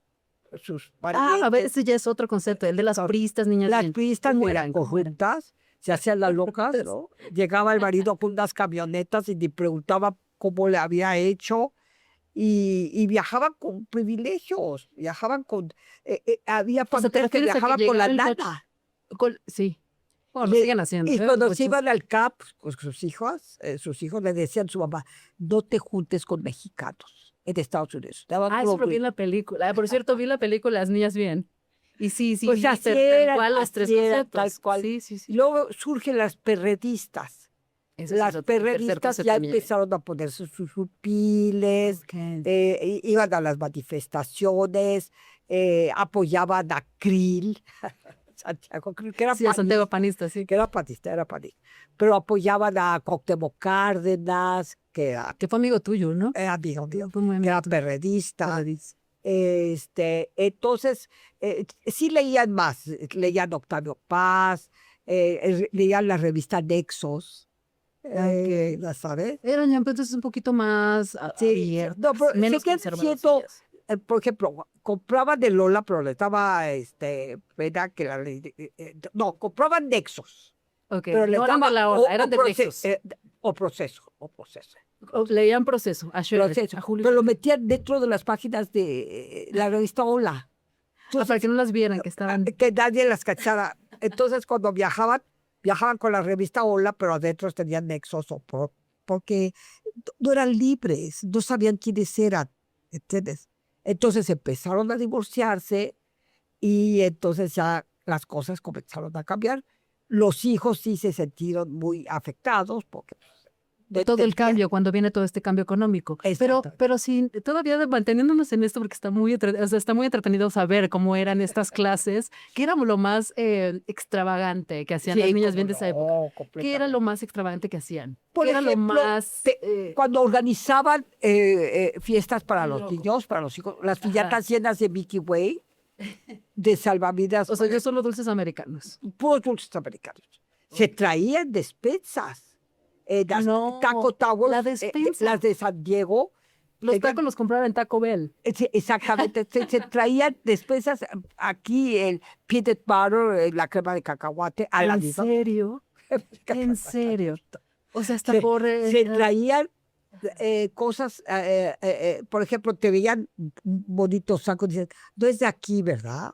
A ver, parientes, ese ya es otro concepto, el de las pristas, niñas. las bien. priistas ¿Cómo eran eran? corruptas, se hacían las locas, ¿no? Llegaba el marido con unas camionetas y le preguntaba cómo le había hecho y viajaban con privilegios, viajaban con... había O sea, ¿te familias que refieres a que viajaban con la llegaba el nana. Sí. Bueno, lo Le- siguen haciendo. Y cuando se Muchos. iban al CAP, pues sus hijos le decían a su mamá, no te juntes con mexicanos en Estados Unidos. Daban Eso lo como- vi en la película. Por cierto, vi la película Las Niñas Bien. Y sí, Pues vi así tal eran, cual los tres así eran, conceptos. tal cual. Sí, sí, Y sí. luego surgen las perredistas. Ese es Las el tercer perredistas concepto ya también. empezaron a ponerse sus hupiles, Ok. iban a las manifestaciones, apoyaban a Krill, Santiago Krill, que era Sí, a Santiago panista, Panista, sí. que era panista, pero apoyaban a Cuauhtémoc Cárdenas, Que fue amigo tuyo, ¿no? era amigo mío, Fue muy que era amigo tuyo. perredista. Entonces, sí leían más, leían Octavio Paz, leían la revista Nexos, ¿la sabes? Eran ya entonces un poquito más Sí, abiertas, no, pero menos seguían siendo, conservadoras. por ejemplo, compraban de Lola, pero le estaba pena que no, compraban Nexos. Ok, Pero le no eran de daba- la hora, eran de Nexos. o proceso. Leían Proceso, a Schiller, Proceso. a Julio. Pero lo metían dentro de las páginas de la revista Hola. Para que no las vieran, que estaban... Que nadie las cachara. Entonces, cuando viajaban con la revista Hola, pero adentro tenían Nexos porque no eran libres, no sabían quiénes eran, ¿entiendes? Entonces empezaron a divorciarse y entonces ya las cosas comenzaron a cambiar. Los hijos sí se sintieron muy afectados porque... todo el cambio, cuando viene todo este cambio económico. Pero sí, todavía manteniéndonos en esto, porque está muy entretenido saber cómo eran estas clases, qué era lo más extravagante que hacían las niñas bien de esa época. ¿Qué era lo más extravagante que hacían? Por ¿Qué era lo ejemplo, más... cuando organizaban fiestas para los niños, para los hijos, las piñatas llenas de Mickey Way, de salvavidas, o sea, yo solo dulces americanos. puros dulces americanos. Se traían despensas. Las No, Taco Towers, la despensa. las de San Diego, Los tacos los compraban en Taco Bell. Sí, exactamente. Se traían despensas aquí, el peanut butter, la crema de cacahuate, a la ¿En misma. serio? ¿En serio? O sea, hasta Se, por... se traían cosas, por ejemplo, te veían un bonito saco, dicen, no es de aquí, ¿verdad?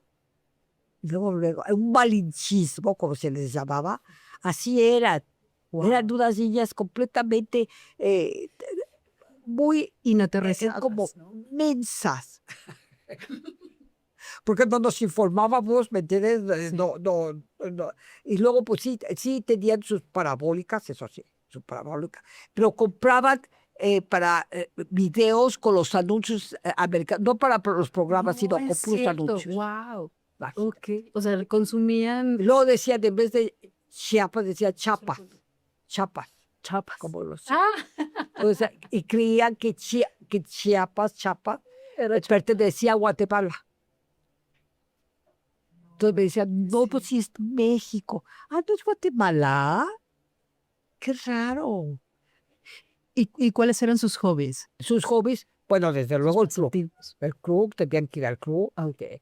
Luego, un malinchismo, como se les llamaba, así eran. Wow. Eran unas niñas completamente muy Inaterrizadas, como ¿no? mensas. Porque no nos informábamos, ¿me entiendes? Sí. No. Y luego, pues sí tenían sus parabólicas, eso sí, sus parabólicas, pero compraban para videos con los anuncios americanos, no para los programas, sino con es puros cierto. anuncios. Wow. Imagínate. Ok. O sea, consumían Luego decían, en vez de Chiapas, decía Chapas, chapas. como los Ah, o sea, y creían que Chiapas era pertenecía a Guatemala. Entonces me decían, no, pues sí es México. Ah, ¿no es Guatemala? Qué raro. ¿Y cuáles eran sus hobbies? Sus hobbies, bueno, desde luego el club. Pasatiempos. El club, tenían que ir al club, aunque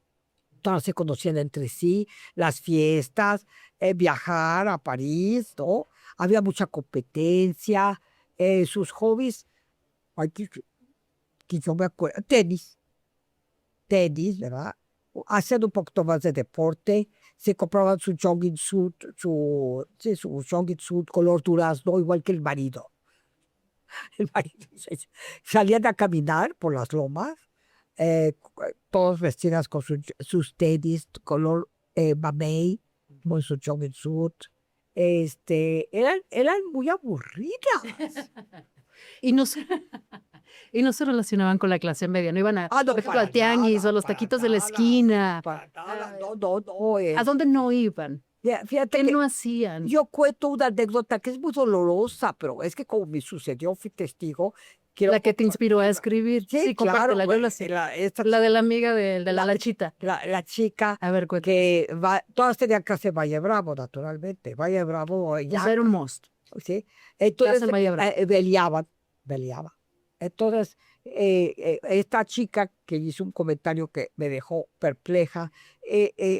todos se conocían entre sí, las fiestas, viajar a París, ¿no? Había mucha competencia. Sus hobbies, ay, que yo me acuerdo, tenis, ¿verdad? Hacían un poquito más de deporte, se compraban su jogging suit, su jogging suit color durazno, igual que el marido. El marido salían a caminar por las lomas, todos vestidas con sus tenis color mamey, con su jogging suit. Eran muy aburridas. Y no se, y no se relacionaban con la clase media, no iban a, No, por ejemplo, para al tianguis nada, o a los para taquitos de la nada, esquina. para nada, Ay, no. ¿A dónde no iban? Fíjate ¿Qué que no hacían? yo cuento una anécdota que es muy dolorosa, pero es que como me sucedió, fui testigo. Quiero La que te inspiró a compartirla. escribir. Sí, Compártela, yo bueno, la sé. esta La de la amiga de la la- lanchita. la chica A ver, cuéntame. que todas tenían que hacer Valle Bravo, naturalmente. Valle Bravo, O ya, sea, era un must. ¿sí? Entonces, Casa en Valle Bravo. peleaban. Entonces, esta chica que hizo un comentario que me dejó perpleja,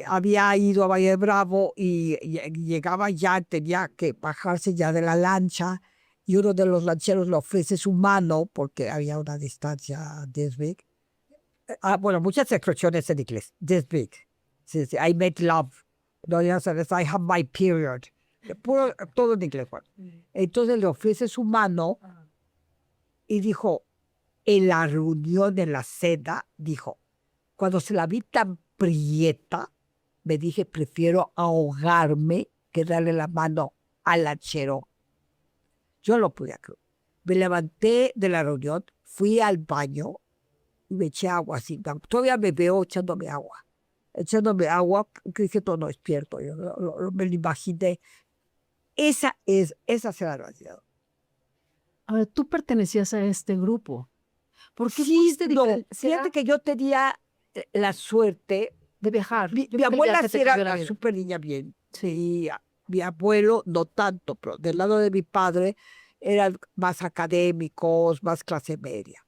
había ido a Valle Bravo y llegaba ya, tenía que bajarse ya de la lancha y uno de los lancheros le ofrece su mano porque había una distancia this big. Bueno, muchas expresiones en inglés. This big. Sí, I made love. No, ya sabes, I have my period. Todo en inglés. Bueno. Entonces le ofrece su mano y dijo, en la reunión, en la cena, dijo, cuando se la vi tan prieta, me dije, prefiero ahogarme que darle la mano al lanchero. Yo no lo podía creer. Me levanté de la reunión, fui al baño y me eché agua así. Todavía me veo echándome agua, porque dije, no es cierto. Yo me lo imaginé. Esa será la realidad. A ver, tú pertenecías a este grupo. ¿Por qué Sí, fuiste no, diferente? fíjate que yo tenía la suerte. De viajar. Mi Yo creo que el abuela viaje sí te era cambió la una vida. súper niña bien. Sí. Y mi abuelo no tanto, pero del lado de mi padre eran más académicos, más clase media.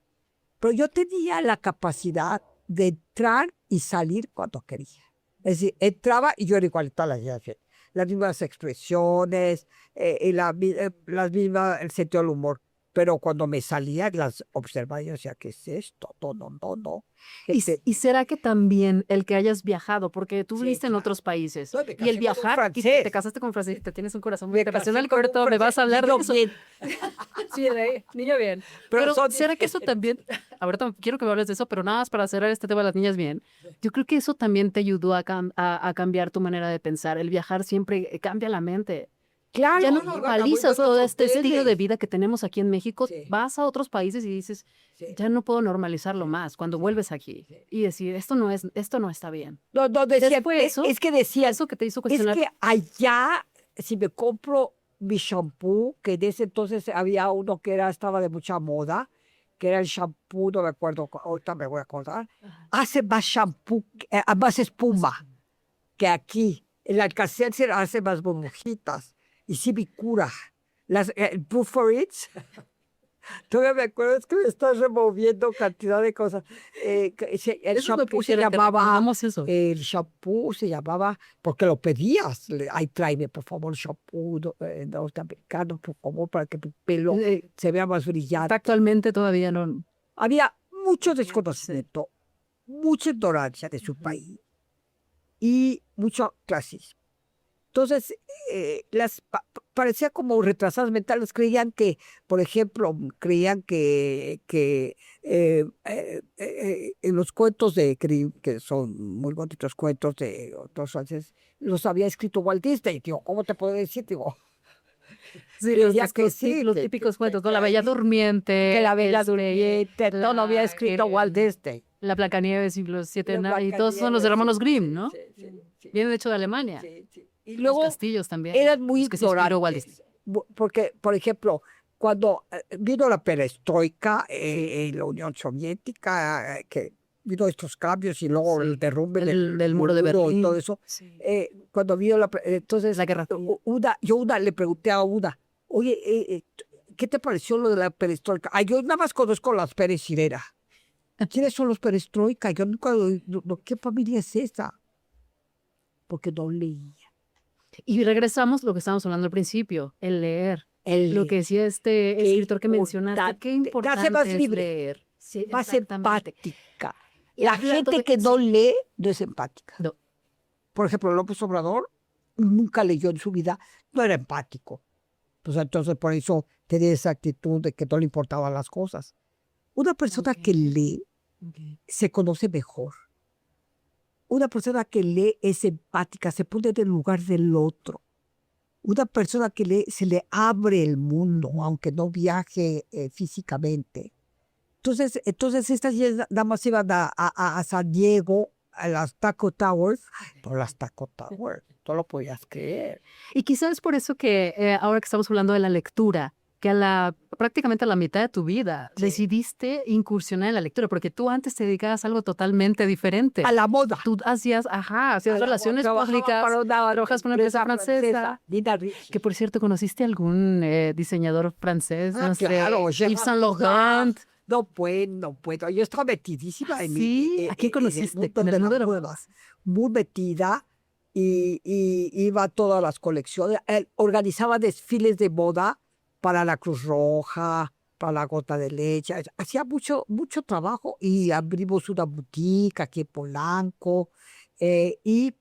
Pero yo tenía la capacidad de entrar y salir cuando quería. Es decir, entraba y yo era igualita a la gente. Las mismas expresiones, las mismas, el sentido del humor. Pero cuando me salía, las observaba y yo decía, ¿qué es esto? No. ¿Y será que también el que hayas viajado, porque tú Sí, viviste en claro. otros países, No, me y casé el con un viajar, y francés. te casaste con un francés, te tienes un corazón muy Me casé internacional, con un Corto, me vas a hablar de niño eso. bien. Sí, niño bien. Pero Pero son ¿será que eso también, ahorita quiero que me hables de eso, pero nada más para cerrar este tema de las niñas bien, yo creo que eso también te ayudó a cambiar tu manera de pensar. El viajar siempre cambia la mente. Claro, Ya no iban a muy normalizas todo buenos este estilo de hoteles. vida que tenemos aquí en México. Sí. Vas a otros países y dices, Sí. ya no puedo normalizarlo más cuando vuelves aquí. Sí. Y decir, esto no está bien. No, decía, Después, es que decía, Eso que te hizo es cuestionar. que allá, si me compro mi shampoo, que en ese entonces había uno que estaba de mucha moda, que era el shampoo, no me acuerdo, ahorita me voy a acordar, hace más shampoo, más espuma que aquí. El Alka-Seltzer hace más burbujitas. Y sí me cura. El Proof for It Todavía me acuerdo, es que me estás removiendo cantidad de cosas. El Eso me shampoo se pusiera, te llamaba, recordamos eso. el shampoo se llamaba, porque lo pedías. Ay, tráeme, por favor, shampoo norteamericano, por favor, para que mi pelo Eh, se vea más brillante. Actualmente todavía no. Había mucho desconocimiento, mucha ignorancia de su país y mucho clasismo. Entonces, parecía como retrasadas mentales. Creían que, por ejemplo, creían que en los cuentos de Grimm, que son muy bonitos cuentos de otros franceses, los había escrito Walt Disney. Digo, ¿cómo te puedo decir? Digo, Sí, creía que sí, los típicos cuentos, ¿no? La Bella Durmiente. que la Bella Durmiente, no lo había escrito Walt Disney. La Blancanieves y los siete Los y todos son los Blancanieves, hermanos sí, Grimm, sí, ¿no? sí. Vienen de hecho de Alemania. Sí. Y Los luego castillos también. eran muy Los que se inspiró Walt Disney. ignorantes, porque, por ejemplo, cuando vino la perestroika en la Unión Soviética, que vino estos cambios y luego Sí, el derrumbe del muro de Berlín. y todo eso, Sí. cuando vino entonces, La Guerra Fría. yo le pregunté a Uda, oye, ¿qué te pareció lo de la perestroika? Ay, yo nada más conozco las Pérez Hirera. ¿Quiénes son los perestroika? Yo nunca, ¿qué familia es esa? Porque no leía. Y regresamos a lo que estábamos hablando al principio, el leer. Lo que decía este Qué escritor que mencionaste, qué importante, te hace más importante es libre, leer. Sí, más exactamente. empática. Y La hablando gente de- que no sí. lee no es empática. No. Por ejemplo, López Obrador nunca leyó en su vida, no era empático. Pues entonces por eso tenía esa actitud de que no le importaban las cosas. Una persona Ok. que lee se conoce mejor. Una persona que lee es empática, se pone en el lugar del otro. Una persona que lee se le abre el mundo, aunque no viaje físicamente. Entonces estas damas iban a San Diego, a las Taco Towers, por las Taco Towers, no lo podías creer. Y quizás es por eso que ahora que estamos hablando de la lectura, que prácticamente a la mitad de tu vida Sí. decidiste incursionar en la lectura, porque tú antes te dedicabas a algo totalmente diferente. A la moda. Tú hacías A la relaciones moda. Trabajaba públicas, para trabajas para una empresa francesa. Nina Ricci. Que por cierto, ¿conociste algún diseñador francés? Ah, No sé, claro, Yves Saint Laurent. No puedo. Yo estaba metidísima en Sí, ¿a quién conociste? en el mundo de la las modas. Muy metida y iba a todas las colecciones. Él organizaba desfiles de moda para la Cruz Roja, para la Gota de Leche. Hacía mucho trabajo y abrimos una boutique aquí en Polanco.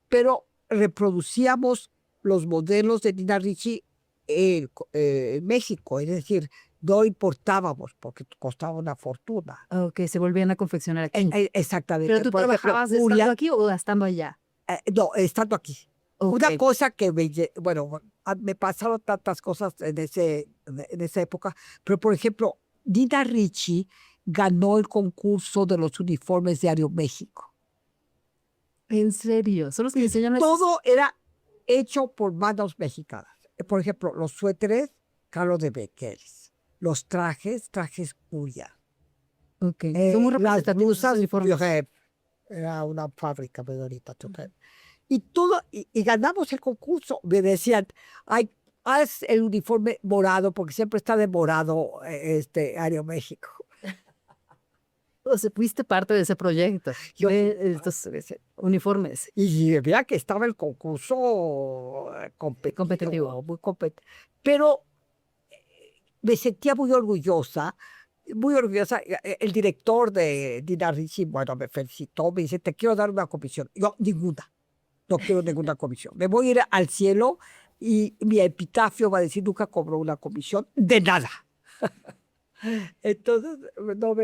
Pero reproducíamos los modelos de Nina Ricci en México, es decir, no importábamos porque costaba una fortuna. Ok, se volvían a confeccionar aquí. Exactamente. ¿Pero tú Por ejemplo, trabajabas Julia, estando aquí o estando allá? no, estando aquí. Ok. Una cosa que me pasaron tantas cosas en esa época, pero por ejemplo, Nina Ricci ganó el concurso de los uniformes de Aeroméxico. ¿En serio? ¿Son los que diseñan esos? Todo era hecho por manos mexicanas. Por ejemplo, los suéteres, Carlos de Bequeris. Los trajes Cuya. Ok. Son muy Las representativos esos blusas, uniformes. era una fábrica muy bonita. Y todo, y ganamos el concurso. Me decían, haz el uniforme morado, porque siempre está de morado Aeroméxico. O sea, fuiste parte de ese proyecto. Yo de fui estos uniformes. Y veía que estaba el concurso Competitivo. muy competitivo. Pero me sentía muy orgullosa, muy orgullosa. El director de Nina Ricci, bueno, me felicitó, me dice, te quiero dar una comisión. Yo, ninguna, no quiero ninguna comisión. Me voy a ir al cielo y mi epitafio va a decir, nunca cobró una comisión de nada. Entonces, no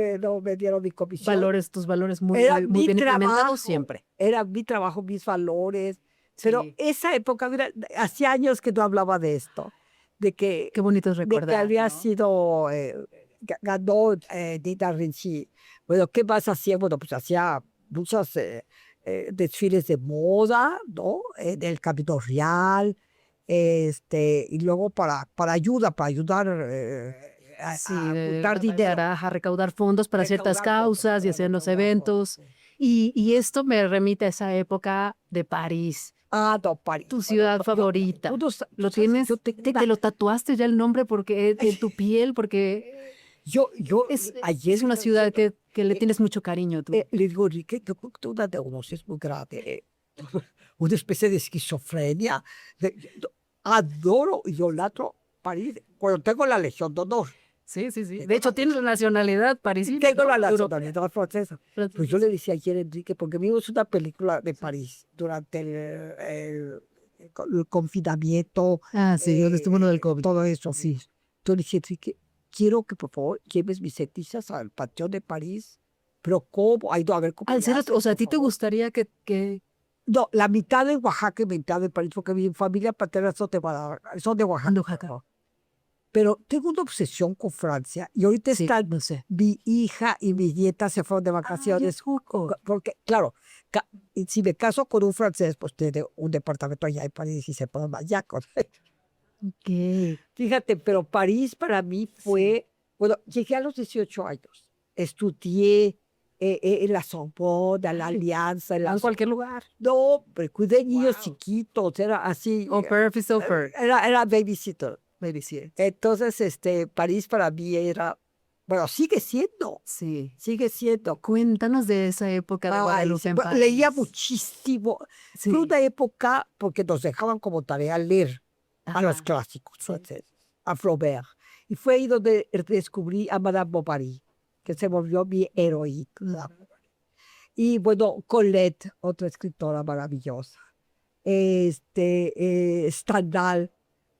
me dieron mi comisión. Tus valores muy, Era muy mi bien trabajo, implementados siempre. Era mi trabajo, mis valores. Pero Sí. esa época, mira, hacía años que no hablaba de esto, de que, Qué bonitos de recuerdos. que había sido, ganó Nina Ricci. Bueno, ¿qué más hacía? Bueno, pues hacía muchos desfiles de moda, ¿no? Del Camino Real, y luego para ayudar Sí, a de juntar dinero. a recaudar fondos para ciertas Recaudar fondos, causas y para hacer los recaudar eventos. fondos, sí. Y esto me remite a esa época de París, No, París. tu ciudad favorita. Tú ¿Lo sabes, tienes? yo tengo ¿Te lo tatuaste ya el nombre porque en tu piel? Porque Ayer Es una ciudad que le tienes mucho cariño tú. le digo, Enrique, yo creo que tú una neurosis muy grave, una especie de esquizofrenia. Yo adoro, idolatro París. Cuando tengo la Legión de Honor, Sí, sí, sí. De hecho, tienes la nacionalidad parisina. tengo la Europea. nacionalidad francesa. Pues yo le decía ayer a Enrique, porque vimos una película de París durante el confinamiento. Ah, sí, donde estuvo uno del COVID. Todo eso. Sí. Yo le dije, Enrique, quiero que por favor lleves mis cenizas al Panteón de París. Pero ¿cómo? Ay, no, a ver cómo. Al le ser, haces, o sea, ¿a por ti te favor? gustaría que No, la mitad de Oaxaca y mitad de París, porque mi familia paterna son de Guadalajara, son de Oaxaca. de Oaxaca? Pero tengo una obsesión con Francia y ahorita Sí, están no sé. mi hija y mi nieta se fueron de vacaciones. Porque, claro, y si me caso con un francés, pues tiene un departamento allá en París y se pueden allá. Ok. Fíjate, pero París para mí fue, bueno, llegué a los 18 años, estudié en la Sorbonne, en la Alianza, En cualquier lugar. No, pero cuidé niños chiquitos, era así, O perfect, so perfect. era babysitter. Maybe sí. Entonces, París para mí era, bueno, sigue siendo, Sí. Cuéntanos de esa época de Ay, Guadalupe sí, en bueno, París. leía muchísimo. Sí. Fue una época porque nos dejaban como tarea leer a los Ajá. clásicos franceses, a Flaubert. Y fue ahí donde descubrí a Madame Bovary, que se volvió mi heroína. Y bueno, Colette, otra escritora maravillosa. Stendhal.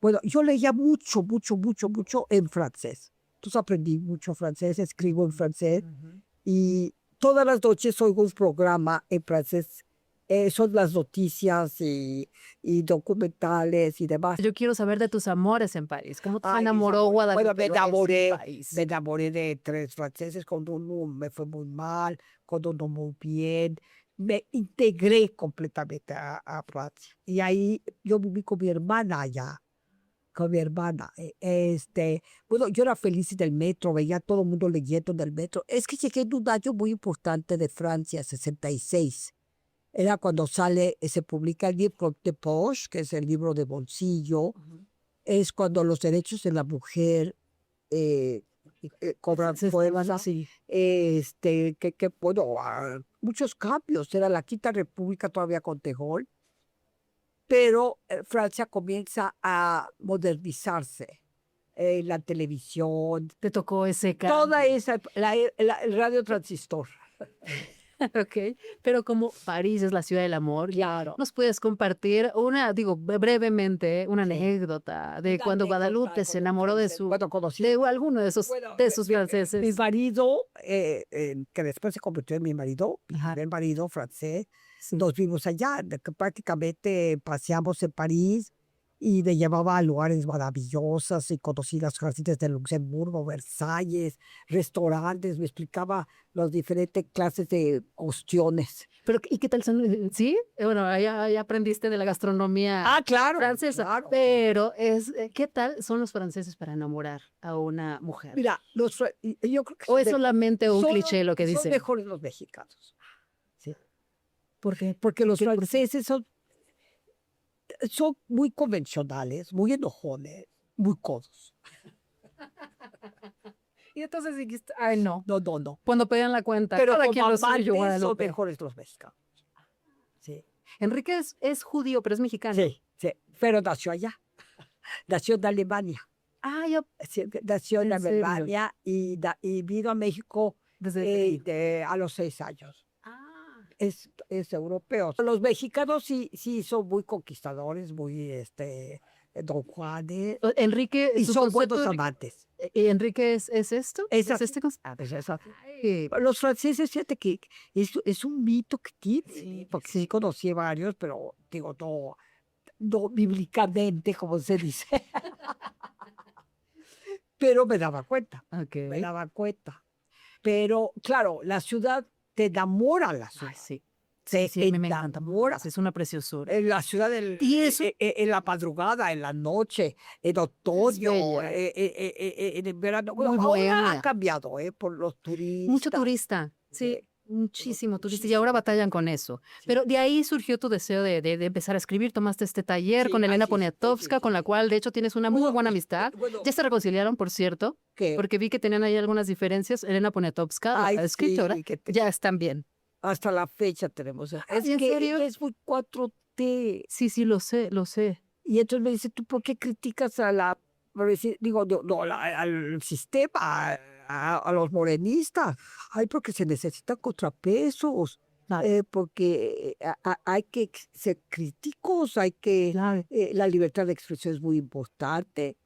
Bueno, yo leía mucho en francés. Entonces aprendí mucho francés, escribo en francés y todas las noches oigo un programa en francés. Son las noticias y documentales y demás. Yo quiero saber de tus amores en París. ¿Cómo te Ay, mis enamoró amores. Guadalupe? Bueno, en París? me enamoré de 3 franceses, con uno me fue muy mal, con uno muy bien. Me integré completamente a Francia. Y ahí yo viví con mi hermana allá, con mi hermana. Bueno, yo era feliz en el metro, veía a todo el mundo leyendo en el metro. Es que llegué en un año muy importante de Francia, 66. Era cuando se publica el libro de Poche, que es el libro de bolsillo. Es cuando los derechos de la mujer cobran fuerza. Sí. Bueno, muchos cambios. Era la Quinta República todavía con De Gaulle, pero Francia comienza a modernizarse. La televisión, Te tocó ese cambio. toda esa, el radio transistor. Ok, pero como París es la ciudad del amor, Claro. ¿nos puedes compartir brevemente, una anécdota de Una cuando anécdota Guadalupe se con un enamoró de francés. Bueno, conocí alguno de esos Mi franceses? marido, que después se convirtió en mi marido, mi Ajá. primer marido francés, Sí. nos vimos allá, que prácticamente paseamos en París y me llevaba a lugares maravillosos y conocí las jardines de Luxemburgo, Versalles, restaurantes, me explicaba las diferentes clases de ostiones. Pero, ¿y qué tal son? Sí, bueno, ahí aprendiste de la gastronomía Claro, francesa, claro. pero ¿qué tal son los franceses para enamorar a una mujer? Mira, yo creo que ¿O es solamente un son- cliché lo que son dice? mejores los mexicanos. Sí. ¿Por qué? Porque los franceses son muy convencionales, muy enojones, muy codos. Y entonces dijiste, ay, no. No. Cuando pedían la cuenta, Pero cada como quien lo suyo, amantes son Guadalupe. mejores los mexicanos. Sí, Enrique es judío, pero es mexicano. sí. Pero nació allá. Nació en Alemania. Ah, ya Sí, nació en ¿En serio? Alemania y vino a México desde... a los 6 años. Ah, Es europeo. Los mexicanos sí son muy conquistadores, muy Don Juanes. Enrique, Y su son concepto buenos de- amantes. ¿Enrique es esto? Es así. este concepto? Es eso. Ay, Los franceses, fíjate que es un mito que tiene, Sí, porque sí conocí varios, pero digo, no bíblicamente, como se dice. Pero me daba cuenta. Me daba cuenta. Pero, claro, la ciudad te enamora, la ciudad. Ay, sí. Te Sí, a mí me encanta. enamora. Es una preciosura. En la ciudad, Y eso- en la madrugada, en la noche, en otoño, bella. en el verano. Muy Bueno, ahora bohemia. ha cambiado, por los turistas. Mucho turista. Sí. Muchísimo, tú dices, y ahora batallan con eso. Pero de ahí surgió tu deseo de empezar a escribir. Tomaste este taller Sí, con Elena así es, Poniatowska, sí, con la sí. cual de hecho tienes una muy Bueno, buena amistad. bueno, Ya se reconciliaron, por cierto, que, porque vi que tenían ahí algunas diferencias. Elena Poniatowska, ay, la escritora, sí, ya están bien. hasta la fecha tenemos. Es ¿En que serio? ella es muy 4T. Sí, sí, lo sé, lo sé. Y entonces me dice, ¿tú por qué criticas a la, digo, no, al sistema, a los morenistas? Ay, porque se necesitan contrapesos, Claro, porque hay que ser críticos, hay que, claro. la libertad de expresión es muy importante.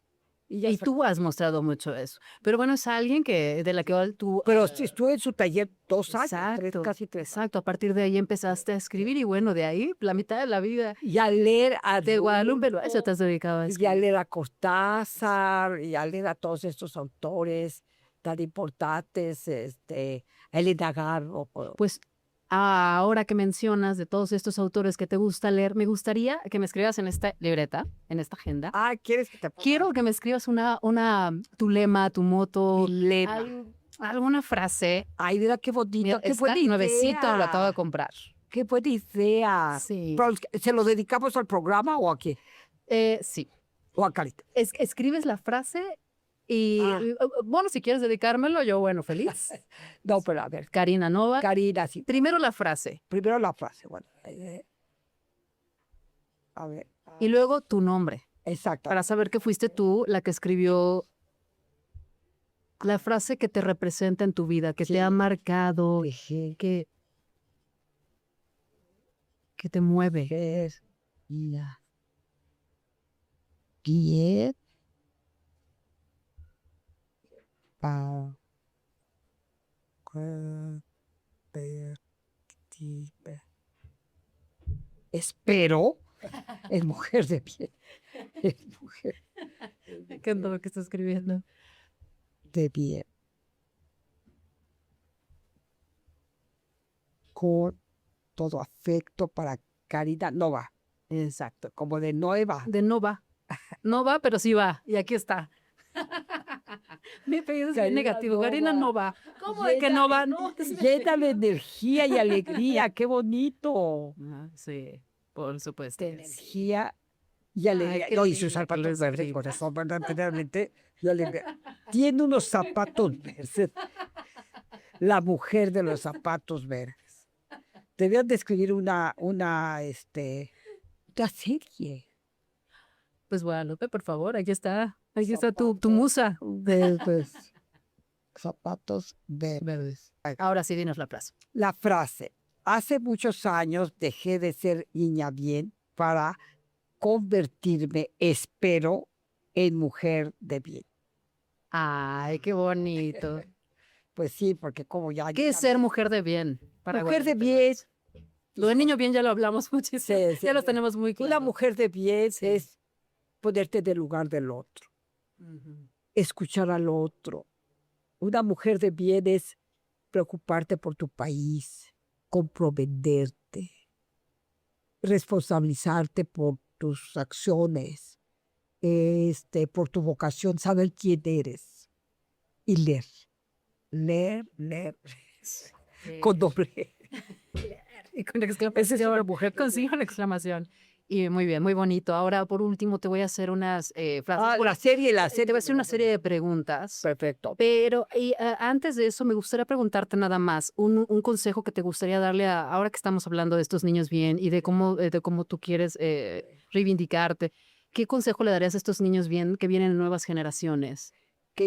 Y ya Y tú has mostrado mucho eso. Pero bueno, es alguien que de la que tú... pero sí estuve en su taller 2 años, Exacto, casi 3 años. exacto. A partir de ahí empezaste a escribir y bueno, de ahí la mitad de la vida Y a leer a de Guadalupe Adorno, Loaiza te has dedicado a y a escribir. leer a Cortázar, y a leer a todos estos autores tan importantes, a Elena Garro. Pues ahora que mencionas de todos estos autores que te gusta leer, me gustaría que me escribas en esta libreta, en esta agenda. Ah, ¿quieres que te ponga Quiero que me escribas tu lema, tu moto, mi lema? alguna frase. Ay, mira qué bonito, Mira, qué está buena nuevecito, lo acabo de idea. comprar. Qué buena idea. Sí. Pero, ¿se lo dedicamos al programa o aquí? Sí. O a Carita. Escribes la frase y, Ah. bueno, si quieres dedicármelo, yo, bueno, feliz. No, pero a ver, Karina Nova. Karina, sí. Primero la frase Primero la frase, bueno. A ver. y luego tu nombre, Exacto. para saber que fuiste tú la que escribió la frase que te representa en tu vida, que Sí. te ha marcado, Dejé que te mueve. es la guía para espero, es mujer de bien, es mujer ¿Qué es lo que estás escribiendo? de bien, con todo afecto para Caridad Nova, Exacto. como de nueva. De no va. No va, pero sí va. Y aquí está. Mi apellido es bien Karina negativo. Karina Nova. no va. ¿Cómo de que no va? No. Llena de energía y alegría, qué bonito. Ah, sí, por supuesto. De que sí. energía y alegría. qué No, y lindo, sus zapatos qué verdes, lindo. corazón, verdaderamente. Yo tiene unos zapatos verdes. La mujer de los zapatos verdes. Debían de escribir una serie. Pues Guadalupe, por favor, aquí está. Aquí está tu musa. Verdes. Zapatos verdes. Ahora sí, dinos la frase. La frase. Hace muchos años dejé de ser niña bien para convertirme, espero, en mujer de bien. Ay, qué bonito. Pues sí, porque como ya... ¿Qué es ser mujer de bien? Para mujer de Guadalupe bien? Loaiza? Lo de niño bien ya lo hablamos muchísimo. Sí, sí. Ya lo tenemos muy claro. Una mujer de bien Sí. es ponerte del lugar del otro, Ujú. escuchar al otro. Una mujer de bien es preocuparte por tu país, comprometerte, responsabilizarte por tus acciones, por tu vocación, saber quién eres y leer. Leer, Sí. con doble. Y con exclamación. Mujer con signo de exclamación. Y muy bien, muy bonito. Ahora, por último, te voy a hacer unas frases. Ah, la serie. Te voy a hacer una serie de preguntas. Perfecto. Pero antes de eso, me gustaría preguntarte nada más, un consejo que te gustaría darle ahora que estamos hablando de estos niños bien y de cómo tú quieres reivindicarte. ¿Qué consejo le darías a estos niños bien que vienen en nuevas generaciones?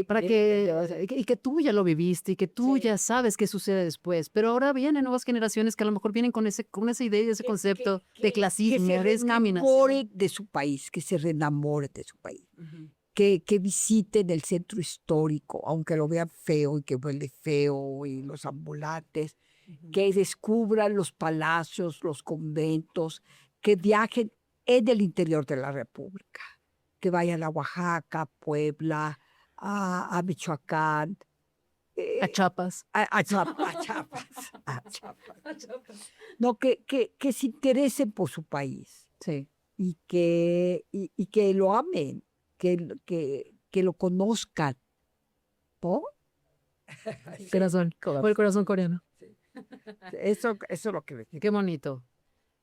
Para y que tú ya lo viviste y que tú Sí. ya sabes qué sucede después, pero ahora vienen nuevas generaciones que a lo mejor vienen con esa idea y ese concepto de clasismo, que de se discriminación. reenamore de su país, que se reenamore de su país, Ujú. que visiten el centro histórico, aunque lo vean feo y que huele feo y los ambulantes, que descubran los palacios, los conventos, que viajen en el interior de la República, que vayan a Oaxaca, Puebla, a Michoacán, A Chiapas. a Chiapas. No, que se interesen por su país Sí. y que lo amen, que lo conozcan, ¿no? Corazón. O el corazón coreano. Eso es lo que me Qué bonito.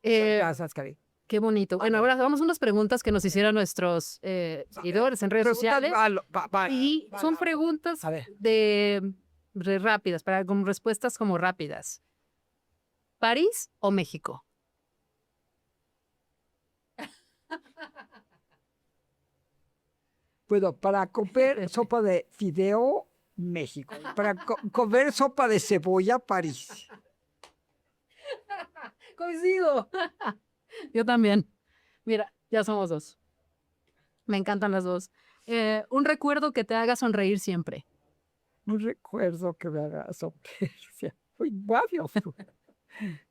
Gracias, Cari. Qué bonito. Bueno, ahora vamos a unas preguntas que nos hicieron nuestros seguidores en redes sociales. Y son preguntas A ver. de rápidas, con respuestas como rápidas. ¿París o México? Bueno, para comer sopa de fideo, México. Para comer sopa de cebolla, París. Coincido. Yo también. Mira, ya somos dos. Me encantan las dos. Un recuerdo que te haga sonreír siempre. No recuerdo que me haga sonreír. Uy, varios.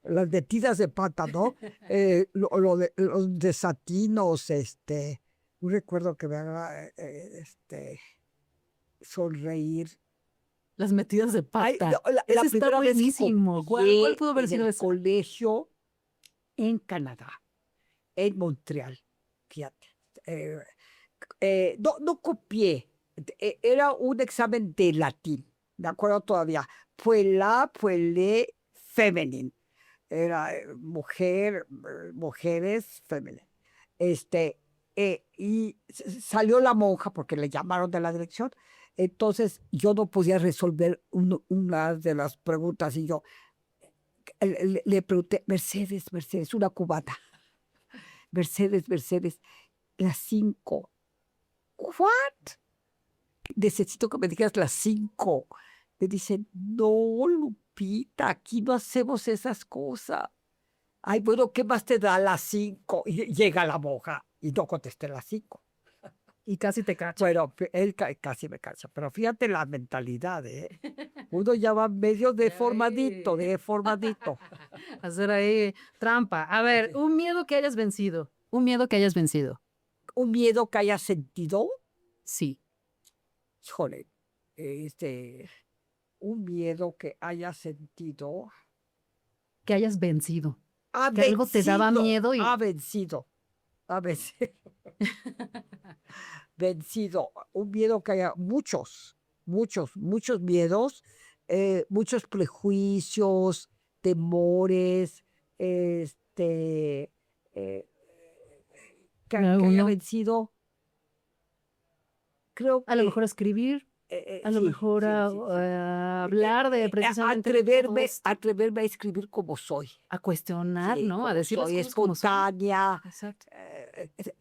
Las metidas de pata, ¿no? Los desatinos, un recuerdo que me haga sonreír. Las metidas de Ay, pata. no, la Ese está primera vez que buenísimo. ¿Cuál copié pudo haber en sido el ese? colegio en Canadá, en Montreal, fíjate. No copié, era un examen de latín, me acuerdo todavía. Fue le femenino. Era mujeres femenines. Y salió la monja porque le llamaron de la dirección. Entonces yo no podía resolver una de las preguntas y yo le pregunté, Mercedes, una cubana. Mercedes, las 5. ¿What? Necesito que me digas las 5. Me dicen, no, Lupita, aquí no hacemos esas cosas. Ay, bueno, ¿qué más te da las 5? Y llega la monja y no contesté las 5. Y casi te cacho. Bueno, él casi me cansa, pero fíjate la mentalidad, ¿eh? Uno ya va medio deformadito. Hacer ahí trampa. A ver, un miedo que hayas vencido. Un miedo que hayas vencido. Un miedo que haya sentido, Sí. híjole, un miedo que haya sentido. Que hayas vencido. Ha Que algo te daba miedo y... Ha vencido. Vencido. Un miedo que haya muchos miedos, muchos prejuicios, temores, que haya vencido. Creo que A lo mejor escribir, a lo sí, mejor hablar de precisamente atreverme a escribir como soy. a cuestionar, Sí, ¿no? A como decir las soy, cosas como son. espontánea, Exacto.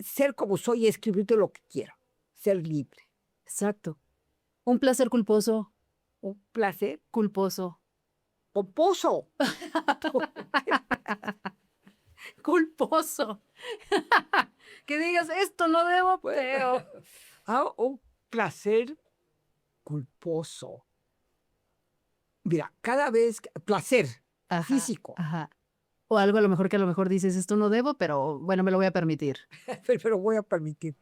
ser como soy y escribirte lo que quiero, ser libre. Exacto. Un placer culposo. Un placer Culposo. pomposo. Culposo. Que digas, esto no debo, pero... Un placer culposo. Mira, cada vez, placer Ajá, físico, Ajá. O algo a lo mejor dices, esto no debo, pero bueno, me lo voy a permitir. pero voy a permitir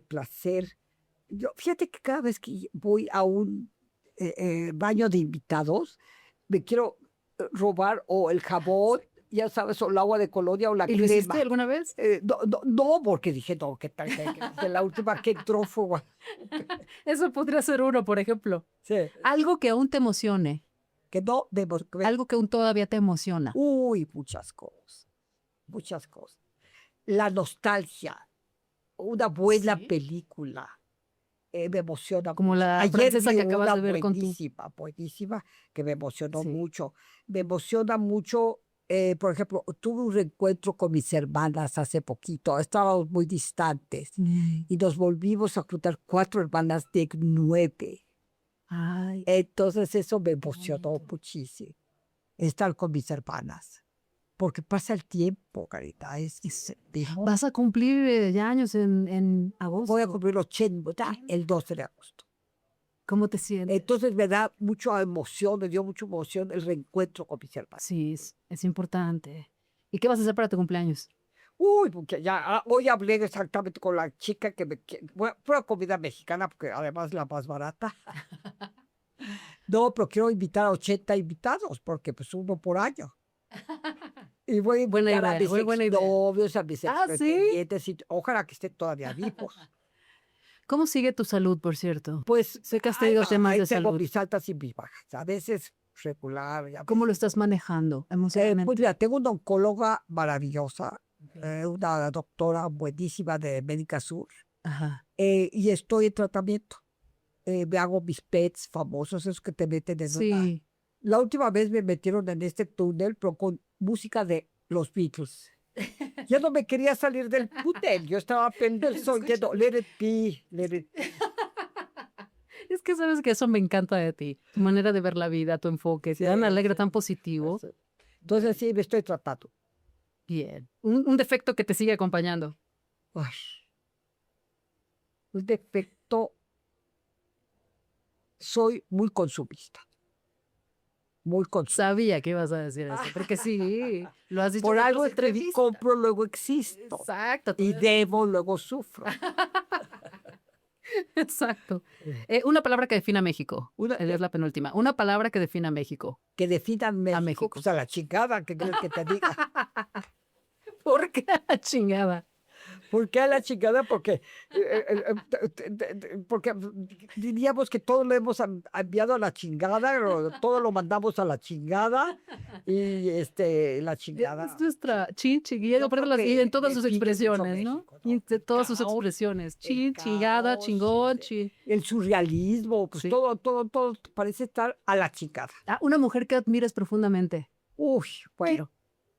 placer. Fíjate que cada vez que voy a un baño de invitados, me quiero robar o el jabón, ya sabes, o el agua de colonia o la ¿Y lo crema. hiciste alguna vez? No, porque dije, no, ¿qué tal? Que la última que entró fue... Eso podría ser uno, por ejemplo. Sí, Algo que aún te emocione. que no debo... Algo que aún todavía te emociona. Uy, muchas cosas. La nostalgia, una buena ¿Sí? película, me emociona Como mucho. la Ayer francesa vi que acabas una de ver con tu... buenísima, que me emocionó Sí. mucho. Me emociona mucho, por ejemplo, tuve un reencuentro con mis hermanas hace poquito, estábamos muy distantes y nos volvimos a juntar 4 hermanas de 9. Ay, Entonces eso me emocionó bonito. muchísimo, estar con mis hermanas. Porque pasa el tiempo, Carita. Vas a cumplir ya años en agosto. Voy a cumplir 80 el 12 de agosto. ¿Cómo te sientes? Entonces me da mucha emoción, me dio mucha emoción el reencuentro con mis hermanos. Sí, es importante. ¿Y qué vas a hacer para tu cumpleaños? Uy, porque ya hoy hablé exactamente con la chica pura comida mexicana, porque además es la más barata. No, pero quiero invitar a 80 invitados, porque pues uno por año. Y voy a Buena invitar a idea, mis buena idea. exnovios, a mis Ah, ¿sí? expretendientes, y ojalá que estén todavía vivos. ¿Cómo sigue tu salud, por cierto? Pues Sé que has tenido temas de tengo salud. mis altas y mis bajas. A veces regular. Ya ¿Cómo ves. lo estás manejando emocionalmente? Pues mira, tengo una oncóloga maravillosa, una doctora buenísima de Médica Sur, Ajá. y estoy en tratamiento. Me hago mis PETs famosos, esos que te meten en una... Sí. La última vez me metieron en este túnel, pero con música de los Beatles. Yo no me quería salir del túnel, yo estaba pendiente, oyendo Let It Be, Let It Be. Es que sabes que eso me encanta de ti, tu manera de ver la vida, tu enfoque, Sí, tan alegre, sí. tan positivo. Entonces sí, me estoy tratando. Bien. Un defecto que te sigue acompañando. Ay, un defecto, soy muy consumista. Muy consumista. Sabía que ibas a decir eso, porque sí, lo has dicho Por en algo otras entrevistas. compro, luego existo. Exacto. Y debo, luego sufro. Exacto. Una palabra que defina a México. Una- Es la penúltima. Una palabra que defina a México. Que definan México, México. pues a la chingada, ¿qué crees que te diga? ¿Por qué chingada? ¿Por qué a la chingada? Porque, porque diríamos que todo lo hemos enviado a la chingada, todo lo mandamos a la chingada, y la chingada. Es nuestra chin, chingada, Yo creo y en que todas sus define mucho expresiones, ¿no? México, ¿no? Y de todas sus Caos, expresiones. el Chin, chingada, caos, chingón, el surrealismo, pues Sí. todo parece estar a la chingada. Una mujer que admires profundamente. Uy, bueno,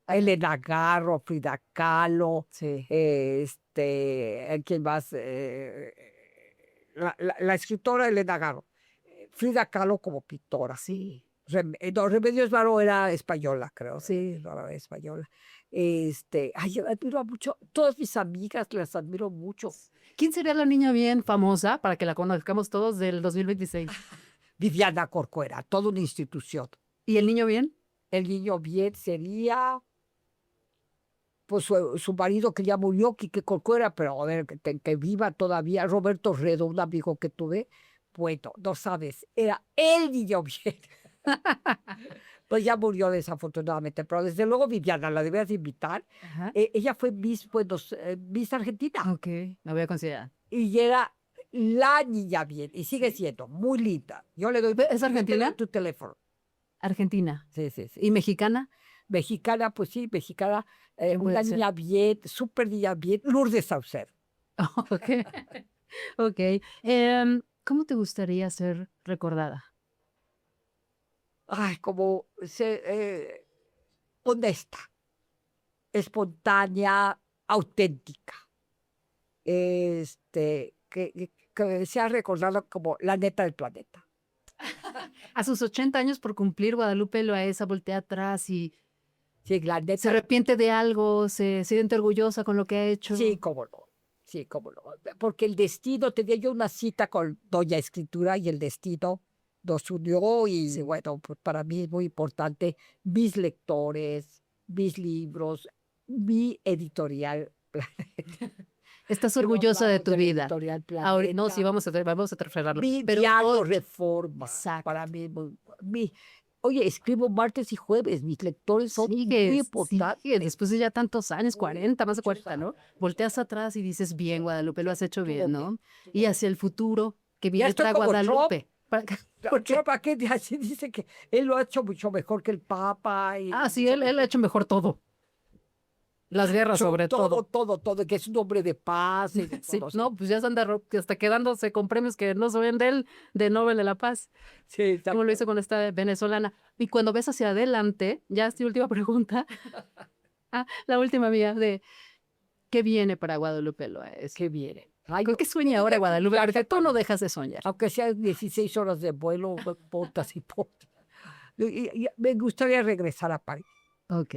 Elena Garro, Frida Kahlo, Sí. ¿quién más? La escritora Elena Garro, Frida Kahlo como pintora. Sí. Remedios Varo era española, creo. Sí, era española. Ay, yo admiro mucho, todas mis amigas las admiro mucho. ¿Quién sería la niña bien famosa para que la conozcamos todos del 2026? Viviana Corcuera, toda una institución. ¿Y el niño bien? El niño bien sería, pues su marido que ya murió, Quique Corcuera, pero a ver, que viva todavía, Roberto Redo, un amigo que tuve, bueno, no sabes, era el niño bien. Pues ya murió desafortunadamente, pero desde luego Viviana, la debías invitar. Ajá. Ella fue Miss Argentina, Ok, la voy a considerar. y era la niña bien, y sigue siendo muy linda. Yo le doy... ¿Es argentina? le doy tu teléfono. Argentina. Sí, sí, sí. ¿Y mexicana? Mexicana, pues sí, mexicana, Puede una ser. niña bien, súper niña bien, Lourdes Saucedo. Ok. Ok. ¿Cómo te gustaría ser recordada? Ay, como honesta, espontánea, auténtica. Que sea recordada como la neta del planeta. A sus 80 años por cumplir, Guadalupe Loaesa voltea atrás y Sí, la se neta. arrepiente de algo, se siente orgullosa con lo que ha hecho. Sí, cómo no. Sí, cómo no. Porque el destino, tenía yo una cita con Doña Escritura y el destino nos unió y Sí. bueno, pues para mí es muy importante mis lectores, mis libros, mi editorial. Estás No orgullosa de hablamos tu la vida. editorial Ahora, no, Planeta. sí, vamos a refrendarlo. Mi Pero diario hoy- Reforma. Exacto. Para mí, oye, escribo martes y jueves, mis lectores son muy importantes. sigues, después de ya tantos años, 40, más de muchos 40, ¿no? Volteas atrás y dices, bien, Guadalupe, lo has hecho bien, ¿no? Y hacia el futuro, que viene estoy para como Guadalupe. ¿Para qué? Así dice que él lo ha hecho mucho mejor que el Papa. Sí, él ha hecho mejor todo. Las guerras, sobre todo. Todo, que es un hombre de paz. Y de Sí, todo, no, pues ya se anda hasta quedándose con premios que no se ven de él, de Nobel de la Paz, sí, como lo hizo con esta venezolana. Y cuando ves hacia adelante, ya esta última pregunta, la última mía, de ¿qué viene para Guadalupe Loaesa? que viene. Ay, ¿Con qué sueña ahora Guadalupe? Porque tú no dejas de soñar. aunque sean 16 horas de vuelo, no importa si importa. Y me gustaría regresar a París. Ok.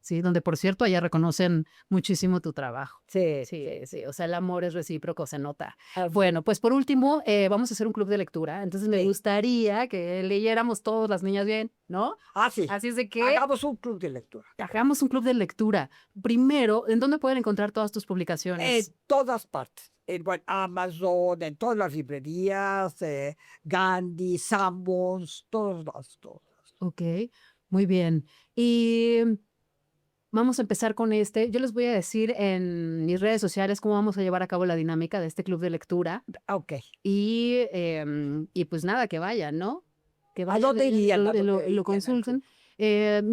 Sí, donde por cierto allá reconocen muchísimo tu trabajo. Sí, Sí, sí, o sea, el amor es recíproco, se nota. Ah, Bueno, pues por último, vamos a hacer un club de lectura. Entonces me Sí. gustaría que leyéramos todas las niñas bien, ¿no? sí. Así es de que Hagamos un club de lectura. hagamos un club de lectura. Primero, ¿en dónde pueden encontrar todas tus publicaciones? En todas partes. En Amazon, en todas las librerías, Gandhi, Sanborns, todas. Ok, muy bien. Y vamos a empezar con yo les voy a decir en mis redes sociales cómo vamos a llevar a cabo la dinámica de este club de lectura. Ok. Y pues nada, que vayan, ¿no? que ¿A vayan dónde irían? lo, ¿A dónde lo irían? consulten.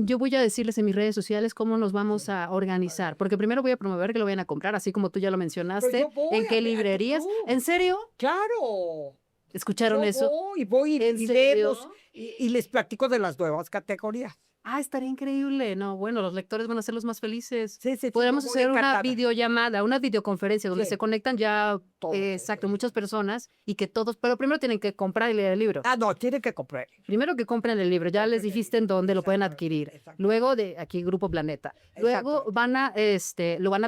Yo voy a decirles en mis redes sociales cómo nos vamos a organizar, porque primero voy a promover que lo vayan a comprar, así como tú ya lo mencionaste. yo voy ¿En a qué ver, librerías? tú. ¿En serio? Claro. ¿Escucharon Yo eso? voy ¿En y serio? vemos y les platico de las nuevas categorías. Ah, estaría increíble. No, bueno, los lectores van a ser los más felices. Sí, sí, sí, Podríamos yo voy hacer una encantada. videollamada, una videoconferencia donde Sí. se conectan ya, Todos, exacto, muchas personas y que todos, pero primero tienen que comprar y leer el libro. Ah, no, tienen que comprar. Primero que compren el libro, ya les dijiste en dónde lo pueden adquirir. Exactamente. Luego de aquí Grupo Planeta. Luego lo van a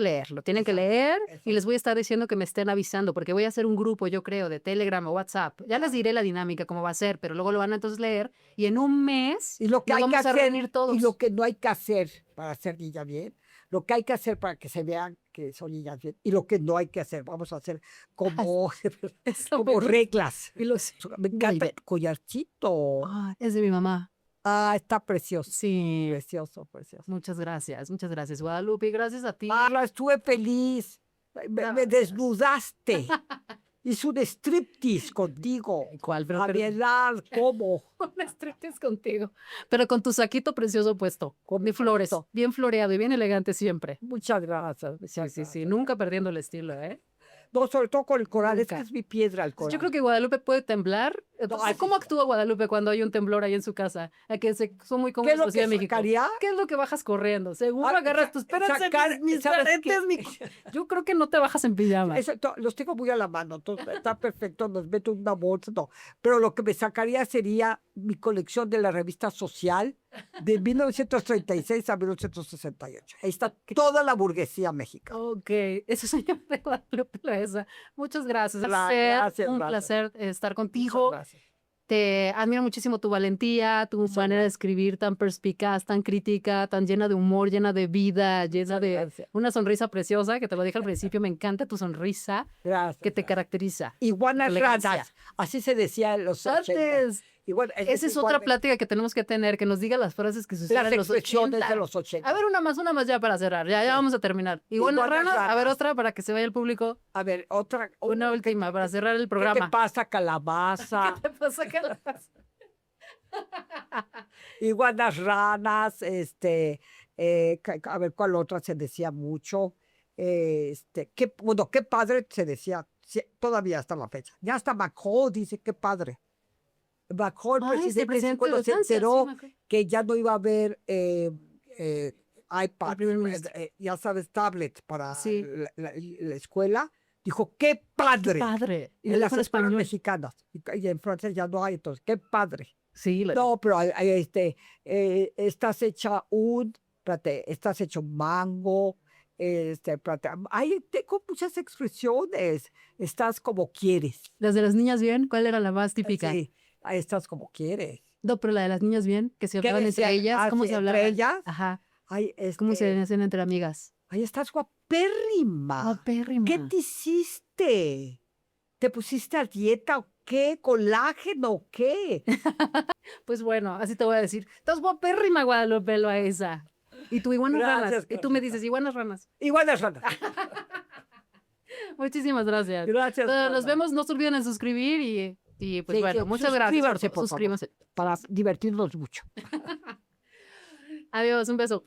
leer, lo tienen que leer y les voy a estar diciendo que me estén avisando porque voy a hacer un grupo, yo creo, de Telegram o WhatsApp. Ya les diré la dinámica cómo va a ser, pero luego lo van a entonces leer y en un mes Y lo que nos hay que vamos a hacer, reunir todos. y lo que no hay que hacer para hacer niña bien, lo que hay que hacer para que se vean que son niñas bien, y lo que no hay que hacer, vamos a hacer como, Eso como me- reglas. y los- Me encanta el collarcito. Ah, es de mi mamá. Ah, está precioso. Sí. Precioso, precioso. Muchas gracias, Guadalupe. Gracias a ti. Carla, estuve feliz. Me Gracias. desnudaste. Hice un striptease contigo. ¿Cuál? A mi edad, ¿cómo? Un striptease contigo. Pero con tu saquito precioso puesto, con de flores, saquito. bien floreado y bien elegante siempre. Muchas gracias. Sí, nunca perdiendo el estilo, ¿eh? No, sobre todo con el coral, es que Nunca. es mi piedra el coral. Yo creo que Guadalupe puede temblar. Entonces, así ¿cómo sí. actúa Guadalupe cuando hay un temblor ahí en su casa? A que son muy ¿Qué cómodos es lo en la Ciudad que de México. sacaría? ¿Qué es lo que bajas corriendo? Seguro Ah, agarras tus... Espérense, sacar- mis ¿sabes aretes, qué? Yo creo que no te bajas en pijama. Los tengo muy a la mano, entonces está perfecto, los meto en una bolsa, no. Pero lo que me sacaría sería mi colección de la revista Social de 1936 a 1968. Ahí está toda la burguesía mexicana. Ok, eso señor de Guadalupe Loaiza. Muchas gracias. Gracias, Un gracias. placer estar Muchas contigo. gracias. Te admiro muchísimo tu valentía, tu manera de escribir tan perspicaz, tan crítica, tan llena de humor, llena de vida, llena de Gracias. una sonrisa preciosa, que te lo dije al principio, me encanta tu sonrisa Gracias. que te caracteriza. Iguanas Elegancia. ranas, así se decía en los 80. Antes, esa es otra igual- plática que tenemos que tener, que nos diga las frases que se usaban Las en los expresiones 80. de los 80. A ver, una más ya para cerrar, ya vamos a terminar. Iguanas Iguanas ranas, a ver ranas. otra para que se vaya el público. A ver, otra. Una última para cerrar el ¿Qué te programa. pasa, calabaza? ¿Qué te pasa, Calabaza? Iguanas ranas, a ver cuál otra se decía mucho. Qué padre se decía, sí, todavía hasta la fecha. Ya hasta Macron dice, qué padre. Macron, el Ay, este presidente, presidente cuando de se Francia, enteró sí, me acuerdo. que ya no iba a haber iPad, El primer ministro. ya sabes, tablet para Sí. la escuela, dijo, qué padre. Padre. Y En lo las dijo en escuelas español. mexicanas. Y en francés ya no hay, entonces, qué padre. Sí, No, pero estás hecho mango, espérate, tengo muchas expresiones. Estás como quieres. las de las niñas bien, ¿cuál era la más típica? Sí, ahí estás como quieres. No, pero la de las niñas bien, que se ¿Qué hablaban entre decían? ellas, Ah, ¿cómo sí, se entre hablaban? ellas. Ajá, Ay, ¿cómo se hacen entre amigas? Ay, estás guapérrima. Guapérrima. ¿Qué te hiciste? ¿Te pusiste a dieta o qué? ¿Colágeno o qué? Pues bueno, así te voy a decir. Estás guapérrima, Guadalupe Loaiza. Y tú, iguanas Gracias, ranas. Y tú me Carlita. dices, iguanas ranas. Iguanas ranas. Muchísimas gracias. Gracias. Nos Carla. vemos, no se olviden de suscribir y pues Sí, bueno, sí, muchas gracias. suscríbanse, por favor. Suscríbanse. Para divertirnos mucho. Adiós, un beso.